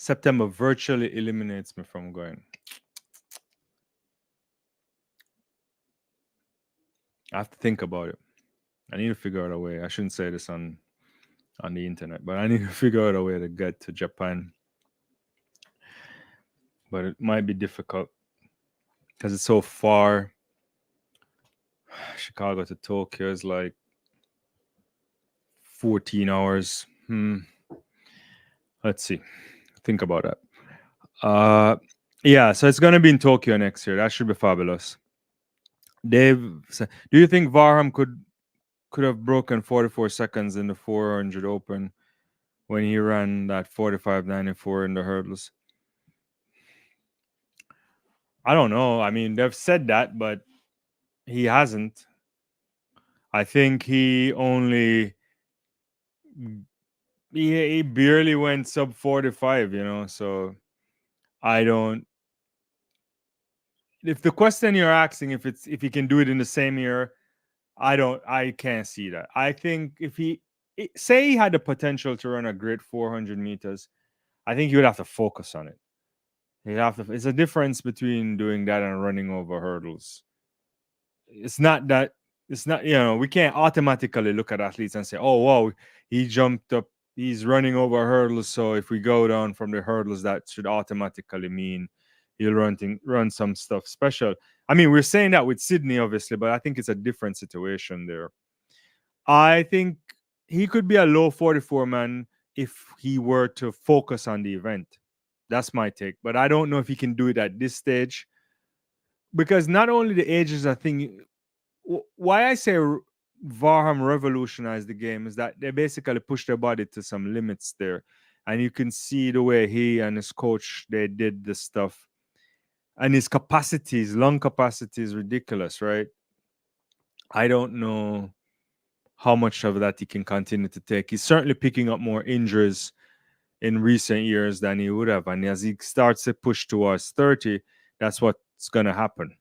September virtually eliminates me from going. I have to think about it. I need to figure out a way. I shouldn't say this on the internet, but I need to figure out a way to get to Japan. But it might be difficult because it's so far. Chicago to Tokyo is like 14 hours. Let's see. Think about that. Yeah, so it's gonna be in Tokyo next year. That should be fabulous. Dave, do you think Varham could have broken 44 seconds in the 400 Open when he ran that 45.94 in the hurdles? I don't know. I mean, they've said that, but he hasn't. I think he only he barely went sub 45, so I don't. If the question you're asking if he can do it in the same year, I can't see that. I think if say he had the potential to run a great 400 meters, I think he would have to focus on it. He'd have to. It's a difference between doing that and running over hurdles. It's not that. It's not. We can't automatically look at athletes and say, "Oh, wow, he jumped up. He's running over hurdles. So if we go down from the hurdles, that should automatically mean he'll run some stuff special." I mean, we're saying that with Sydney, obviously, but I think it's a different situation there. I think he could be a low 44 man if he were to focus on the event. That's my take. But I don't know if he can do it at this stage because not only the age is a thing. Why I say Varham revolutionized the game is that they basically pushed their body to some limits there. And you can see the way he and his coach, they did this stuff. And his lung capacity is ridiculous, right? I don't know how much of that he can continue to take. He's certainly picking up more injuries in recent years than he would have. And as he starts to push towards 30, that's what's going to happen.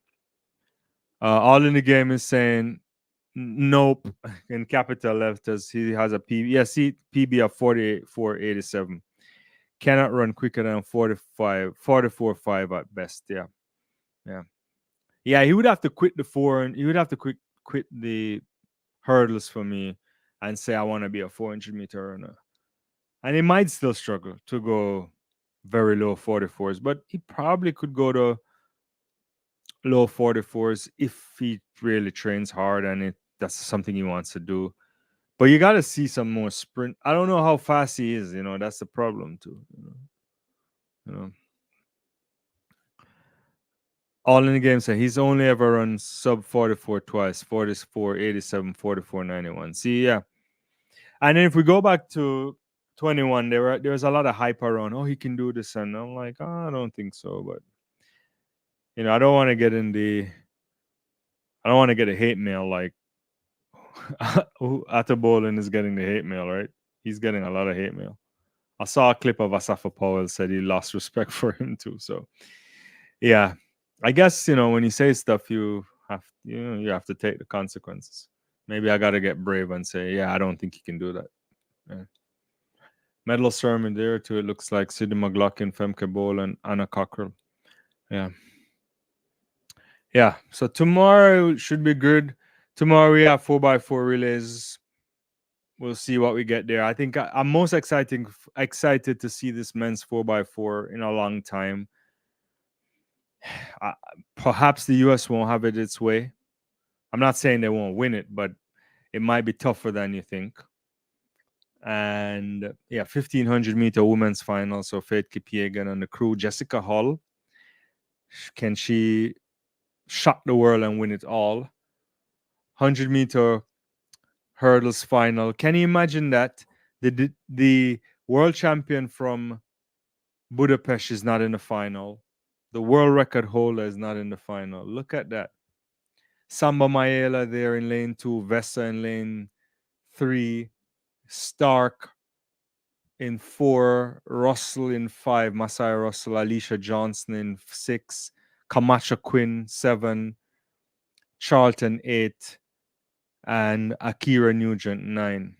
All in the game is saying nope in capital letters. He has a PB. Yes, PB of 44.87. Cannot run quicker than 44.5 at best. Yeah. Yeah. Yeah, he would have to quit the four and he would have to quit the hurdles for me and say I want to be a 400-meter runner. And he might still struggle to go very low 44s, but he probably could go to low 44s if he really trains hard and that's something he wants to do. But you got to see some more sprint. I don't know how fast he is. That's the problem too. You know. All in the game said he's only ever run sub 44 twice, 44, 87, 44, 91. See, yeah. And then if we go back to 21. There was a lot of hype around. Oh, he can do this, and I'm like, oh, I don't think so. But I don't want to get in the. I don't want to get a hate mail like Atta Bolin is getting the hate mail, right? He's getting a lot of hate mail. I saw a clip of Asafa Powell said he lost respect for him too. So yeah, I guess when you say stuff, you have to take the consequences. Maybe I got to get brave and say, yeah, I don't think he can do that. Yeah. Medal ceremony there too. It looks like Sidney McLaughlin, Femke Bol, and Anna Cockrell. Yeah. Yeah. So tomorrow should be good. Tomorrow we have 4x4 relays. We'll see what we get there. I think I'm most excited to see this men's 4x4 in a long time. Perhaps the US won't have it its way. I'm not saying they won't win it, but it might be tougher than you think. And yeah, 1500-meter women's final. So Faith Kipiegan and the crew. Jessica Hall. Can she shock the world and win it all? 100-meter hurdles final. Can you imagine that? The world champion from Budapest is not in the final. The world record holder is not in the final. Look at that. Samba Mayela there in lane 2, Vessa in lane 3, Stark in 4, Russell in 5, Masai Russell, Alicia Johnson in 6, Camacho Quinn 7, Charlton 8, and Akira Nugent 9.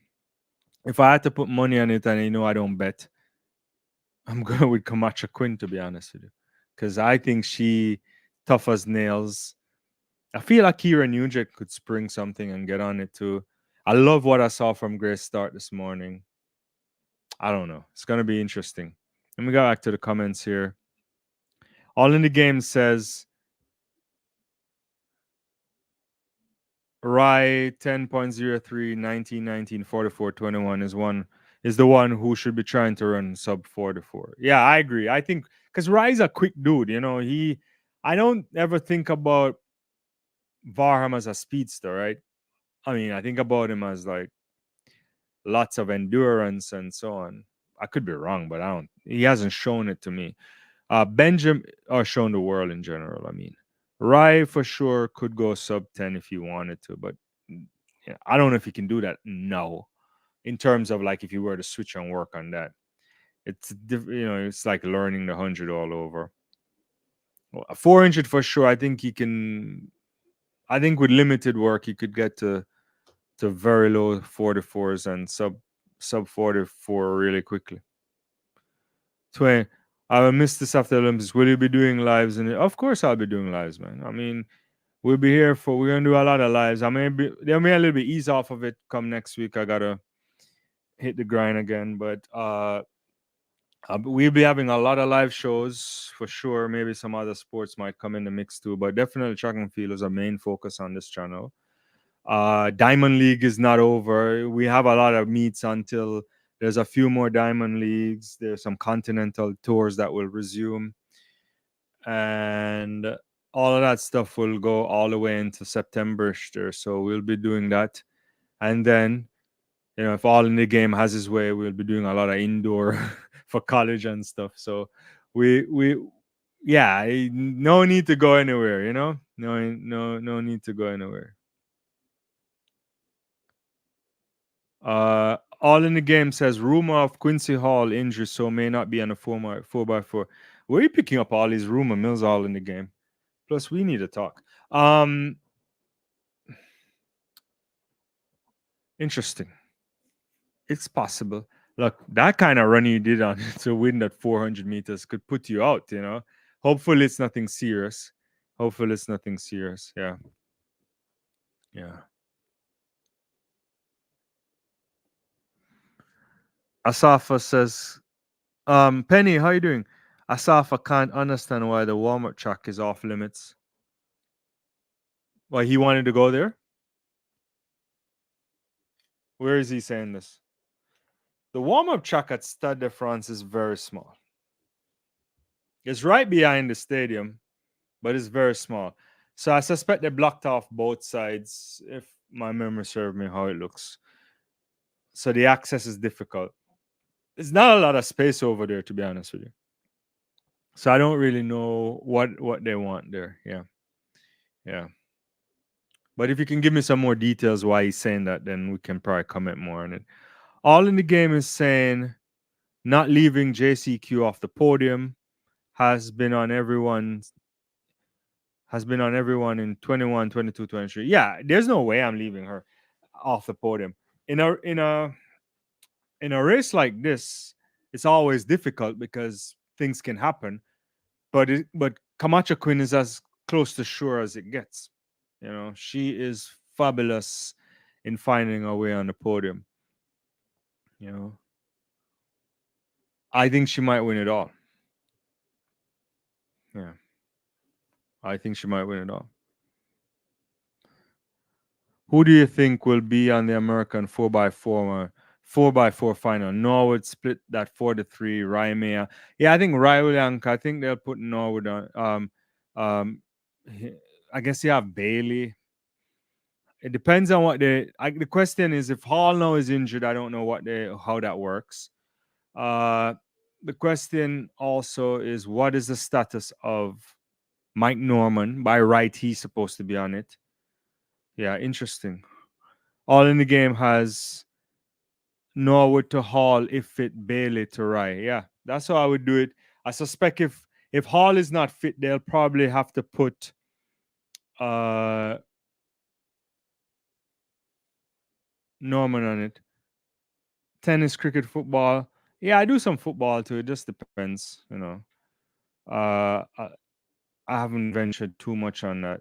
If I had to put money on it, and I don't bet, I'm going with Camacho Quinn, to be honest with you, because I think she tough as nails. I feel like Akira Nugent could spring something and get on it too. I love what I saw from Grace Start this morning. I don't know. It's going to be interesting. Let me go back to the comments here. All in the Game says Rye 10.03, 19, 19, 44, 21 is the one who should be trying to run sub 44. Yeah, I agree. I think because Rye's a quick dude, I don't ever think about Varham as a speedster, right? I mean, I think about him as like lots of endurance and so on. I could be wrong, but he hasn't shown it to me. Benjamin, or shown the world in general, I mean. Rye for sure could go sub 10 if he wanted to, but I don't know if he can do that now. In terms of like if you were to switch and work on that, it's like learning the 100 all over. Well, 400 for sure. I think he can. I think with limited work, he could get to very low 44s and sub 44 really quickly. 20. I will miss this after the Olympics. Will you be doing lives? Of course, I'll be doing lives, man. I mean, we're gonna do a lot of lives. I may be there may a little bit ease off of it come next week. I gotta hit the grind again, but we'll be having a lot of live shows for sure. Maybe some other sports might come in the mix too, but definitely track and field is our main focus on this channel. Diamond League is not over. We have a lot of meets until there's a few more Diamond Leagues. There's some continental tours that will resume, and all of that stuff will go all the way into September. So we'll be doing that, and then if All in the Game has his way, we'll be doing a lot of indoor for college and stuff. So no need to go anywhere. No need to go anywhere. All in the Game says rumor of Quincy Hall injury, so may not be on a 4x4. Where are you picking up all these rumor mills all in the game? Plus, we need to talk. Interesting. It's possible. Look, that kind of run you did on to win that 400 meters could put you out. Hopefully it's nothing serious. Yeah. Yeah. Asafa says, Penny, how you doing? Asafa can't understand why the warm-up track is off limits. Why he wanted to go there? Where is he saying this? The warm-up track at Stade de France is very small. It's right behind the stadium, but it's very small. So I suspect they blocked off both sides, if my memory serves me how it looks. So the access is difficult. There's not a lot of space over there, to be honest with you. So I don't really know what they want there. Yeah, yeah. But if you can give me some more details why he's saying that, then we can probably comment more on it. All in the game is saying not leaving JCQ off the podium has been on everyone's has been on everyone in 21, 22, 23. Yeah, there's no way I'm leaving her off the podium. In a race like this, it's always difficult because things can happen. But Camacho Queen is as close to sure as it gets. She is fabulous in finding her way on the podium. You know, I think she might win it all. Yeah, I think she might win it all. Who do you think will be on the American 4x4 final? Norwood split that 4-3. Raimea. Yeah, I think Raiulianka. I think they'll put Norwood on. Um, I guess you have Bailey. It depends on what the question is. If Hall now is injured, I don't know how that works. Uh, the question also is what is the status of Mike Norman? By right, he's supposed to be on it. Yeah, interesting. All in the game has Norwood to Hall if fit, Bailey to Rye. Yeah, that's how I would do it. I suspect if Hall is not fit, they'll probably have to put uh Norman on it. Tennis, cricket, football. Yeah, I do some football too. It just depends. Uh, I, I haven't ventured too much on that.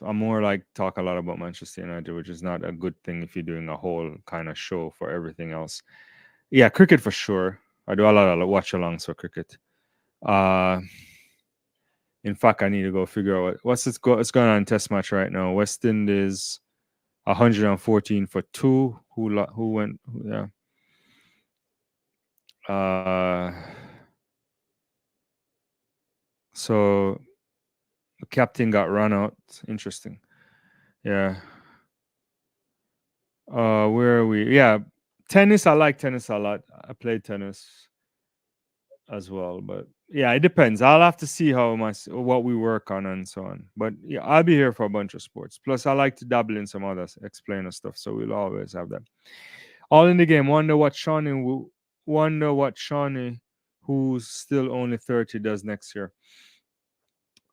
I'm more like talk a lot about Manchester United, which is not a good thing if you're doing a whole kind of show for everything else. Yeah, cricket for sure. I do a lot of watch alongs for cricket. Uh, in fact, I need to go figure out what's going on in Test match right now. West Indies 114 for two. Who went? Yeah. Uh, so the captain got run out. Interesting. Yeah. Where are we? Yeah, tennis. I like tennis a lot. I played tennis as well, but yeah, it depends. I'll have to see what we work on and so on. But yeah, I'll be here for a bunch of sports. Plus, I like to dabble in some other explainer stuff, so we'll always have that. All in the game. Wonder what Shawnee, who's still only 30, does next year.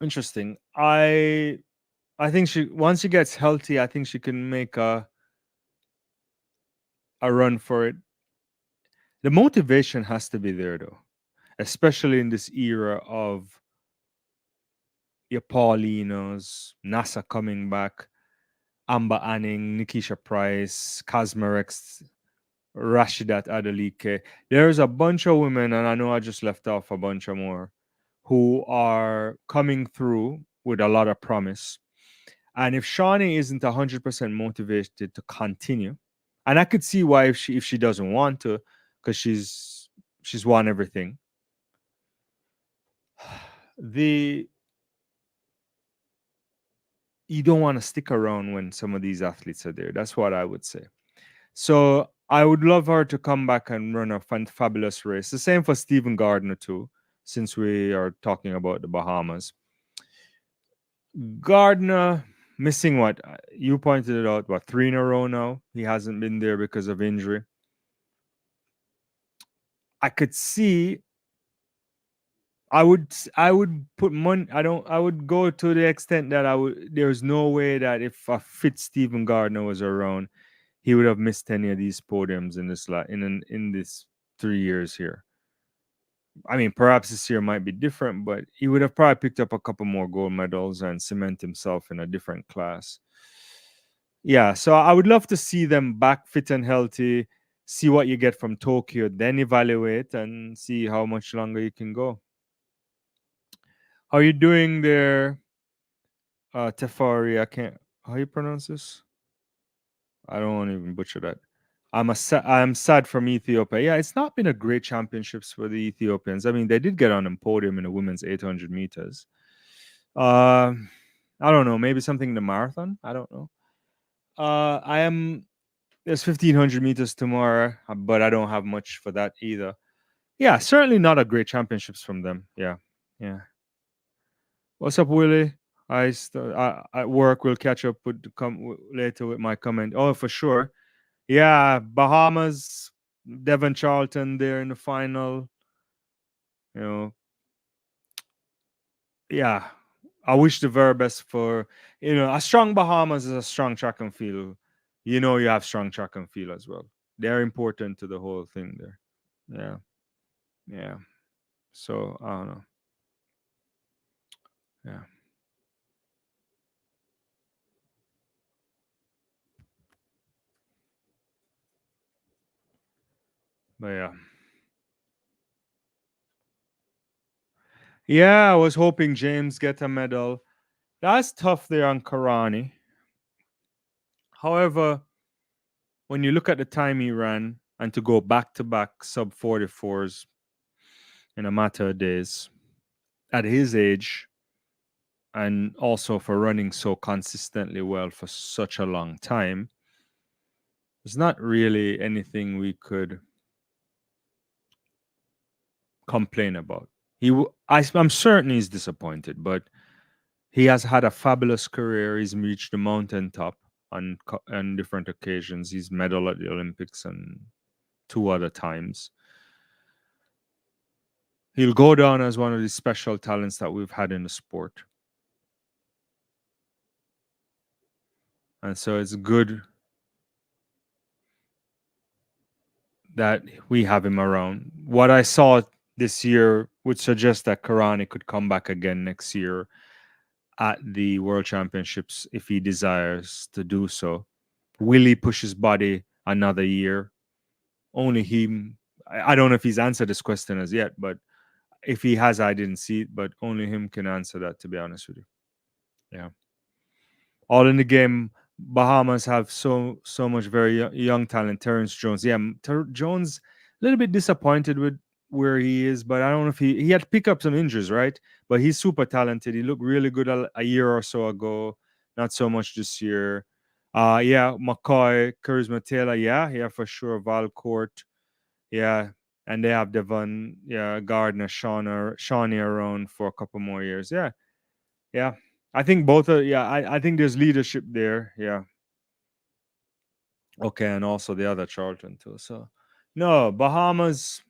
Interesting. I think she once she gets healthy, I think she can make a run for it. The motivation has to be there though, especially in this era of your Paulinos, NASA coming back, Amber Anning, Nikisha Price, Kazmarex, Rashidat Adelike. There's a bunch of women, and I know I just left off a bunch of more, who are coming through with a lot of promise. And if Shawnee isn't 100% motivated to continue, and I could see why if she doesn't want to, because she's won everything. The You don't want to stick around when some of these athletes are there. That's what I would say. So I would love her to come back and run a fabulous race. The same for Stephen Gardner too, since we are talking about the Bahamas. Gardner missing what you pointed it out, what, 3 in a row now? He hasn't been there because of injury. I could see I would put money. I would go to the extent that there's no way that if a fit Stephen Gardner was around, he would have missed any of these podiums in this 3 years here. I mean, perhaps this year might be different, but he would have probably picked up a couple more gold medals and cement himself in a different class. Yeah, so I would love to see them back fit and healthy, see what you get from Tokyo, then evaluate and see how much longer you can go. How are you doing there, Tefari? I can't. How you pronounce this? I don't want to even butcher that. I'm sad from Ethiopia. Yeah, it's not been a great championships for the Ethiopians. I mean, they did get on a podium in the women's 800 meters. I don't know. Maybe something in the marathon. I don't know. I am There's 1500 meters tomorrow, but I don't have much for that either. Yeah, certainly not a great championships from them. Yeah, yeah. What's up, Willie? I at work. We'll catch up with later with my comment. Oh, for sure. Yeah, Bahamas, Devon Charlton there in the final. You know, yeah. I wish the very best for a strong Bahamas is a strong track and field. You have strong track and field as well. They're important to the whole thing there. Yeah, yeah. So I don't know. Yeah, but yeah, yeah. I was hoping James get a medal. That's tough there on Karani. However, when you look at the time he ran and to go back to back sub 44s in a matter of days at his age, and also for running so consistently well for such a long time, there's not really anything we could complain about. I'm certain he's disappointed, but he has had a fabulous career. He's reached the mountaintop on different occasions. He's medal at the Olympics and two other times. He'll go down as one of the special talents that we've had in the sport. And so it's good that we have him around. What I saw this year would suggest that Karani could come back again next year at the World Championships if he desires to do so. Will he push his body another year? Only him. I don't know if he's answered this question as yet, but if he has, I didn't see it. But only him can answer that, to be honest with you. Yeah. All in the game. Bahamas have so much very young talent. Terrence Jones, yeah, Jones a little bit disappointed with where he is, but I don't know if he had to pick up some injuries, right? But he's super talented. He looked really good a year or so ago. Not so much this year. Yeah, McCoy, Charisma Taylor, yeah, for sure. Valcourt, yeah, and they have Devon, yeah, Gardner, Shawnee around for a couple more years. Yeah, yeah. I think both are, yeah, I think there's leadership there. Yeah. Okay, and also the other Charlton too. So no, Bahamas,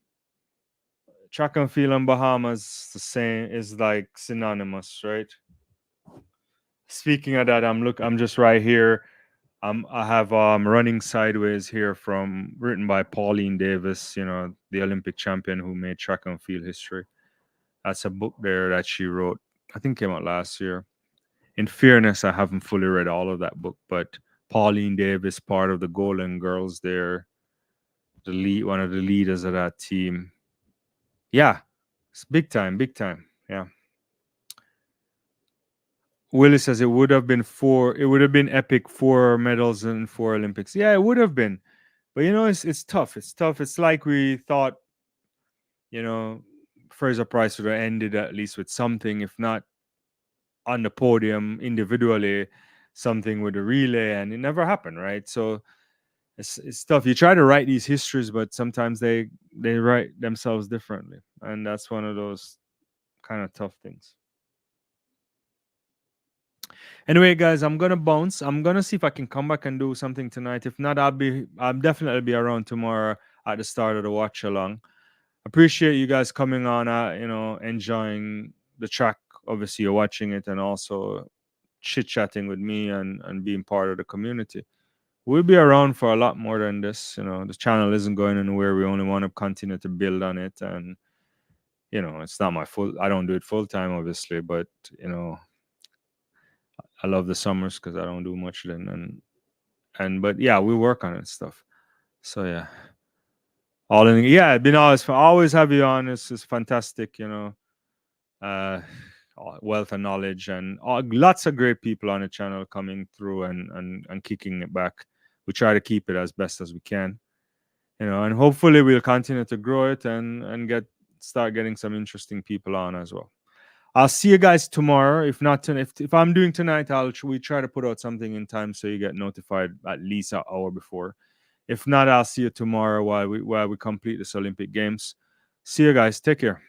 track and field in Bahamas the same is like synonymous, right? Speaking of that, I'm just right here. I have Running Sideways here from written by Pauline Davis, the Olympic champion who made track and field history. That's a book there that she wrote. I think came out last year. In fairness, I haven't fully read all of that book, but Pauline Davis, part of the Golden Girls there, one of the leaders of that team. Yeah, it's big time, big time. Yeah. Willis says it would have been it would have been epic, 4 medals in 4 Olympics. Yeah, it would have been. But it's tough. It's tough. It's like we thought, you know, Fraser Price would have ended at least with something, if not on the podium individually, something with a relay, and it never happened, right? So it's tough. You try to write these histories, but sometimes they write themselves differently, and that's one of those kind of tough things. Anyway, guys, I'm gonna bounce. I'm gonna see if I can come back and do something tonight. If not, I'll definitely be around tomorrow at the start of the watch along. Appreciate you guys coming on, enjoying the track. Obviously, you're watching it and also chit chatting with me and being part of the community. We'll be around for a lot more than this. The channel isn't going anywhere. We only want to continue to build on it, and it's not my I don't do it full time, obviously, but I love the summers because I don't do much then, but yeah, we work on it stuff. So yeah, it's been always have you on. It's fantastic, uh, wealth of knowledge and lots of great people on the channel coming through and kicking it back. We try to keep it as best as we can, and hopefully we'll continue to grow it and start getting some interesting people on as well. I'll see you guys tomorrow. If not tonight, if I'm doing tonight, we try to put out something in time so you get notified at least an hour before. If not, I'll see you tomorrow while we complete this Olympic Games. See you guys. Take care.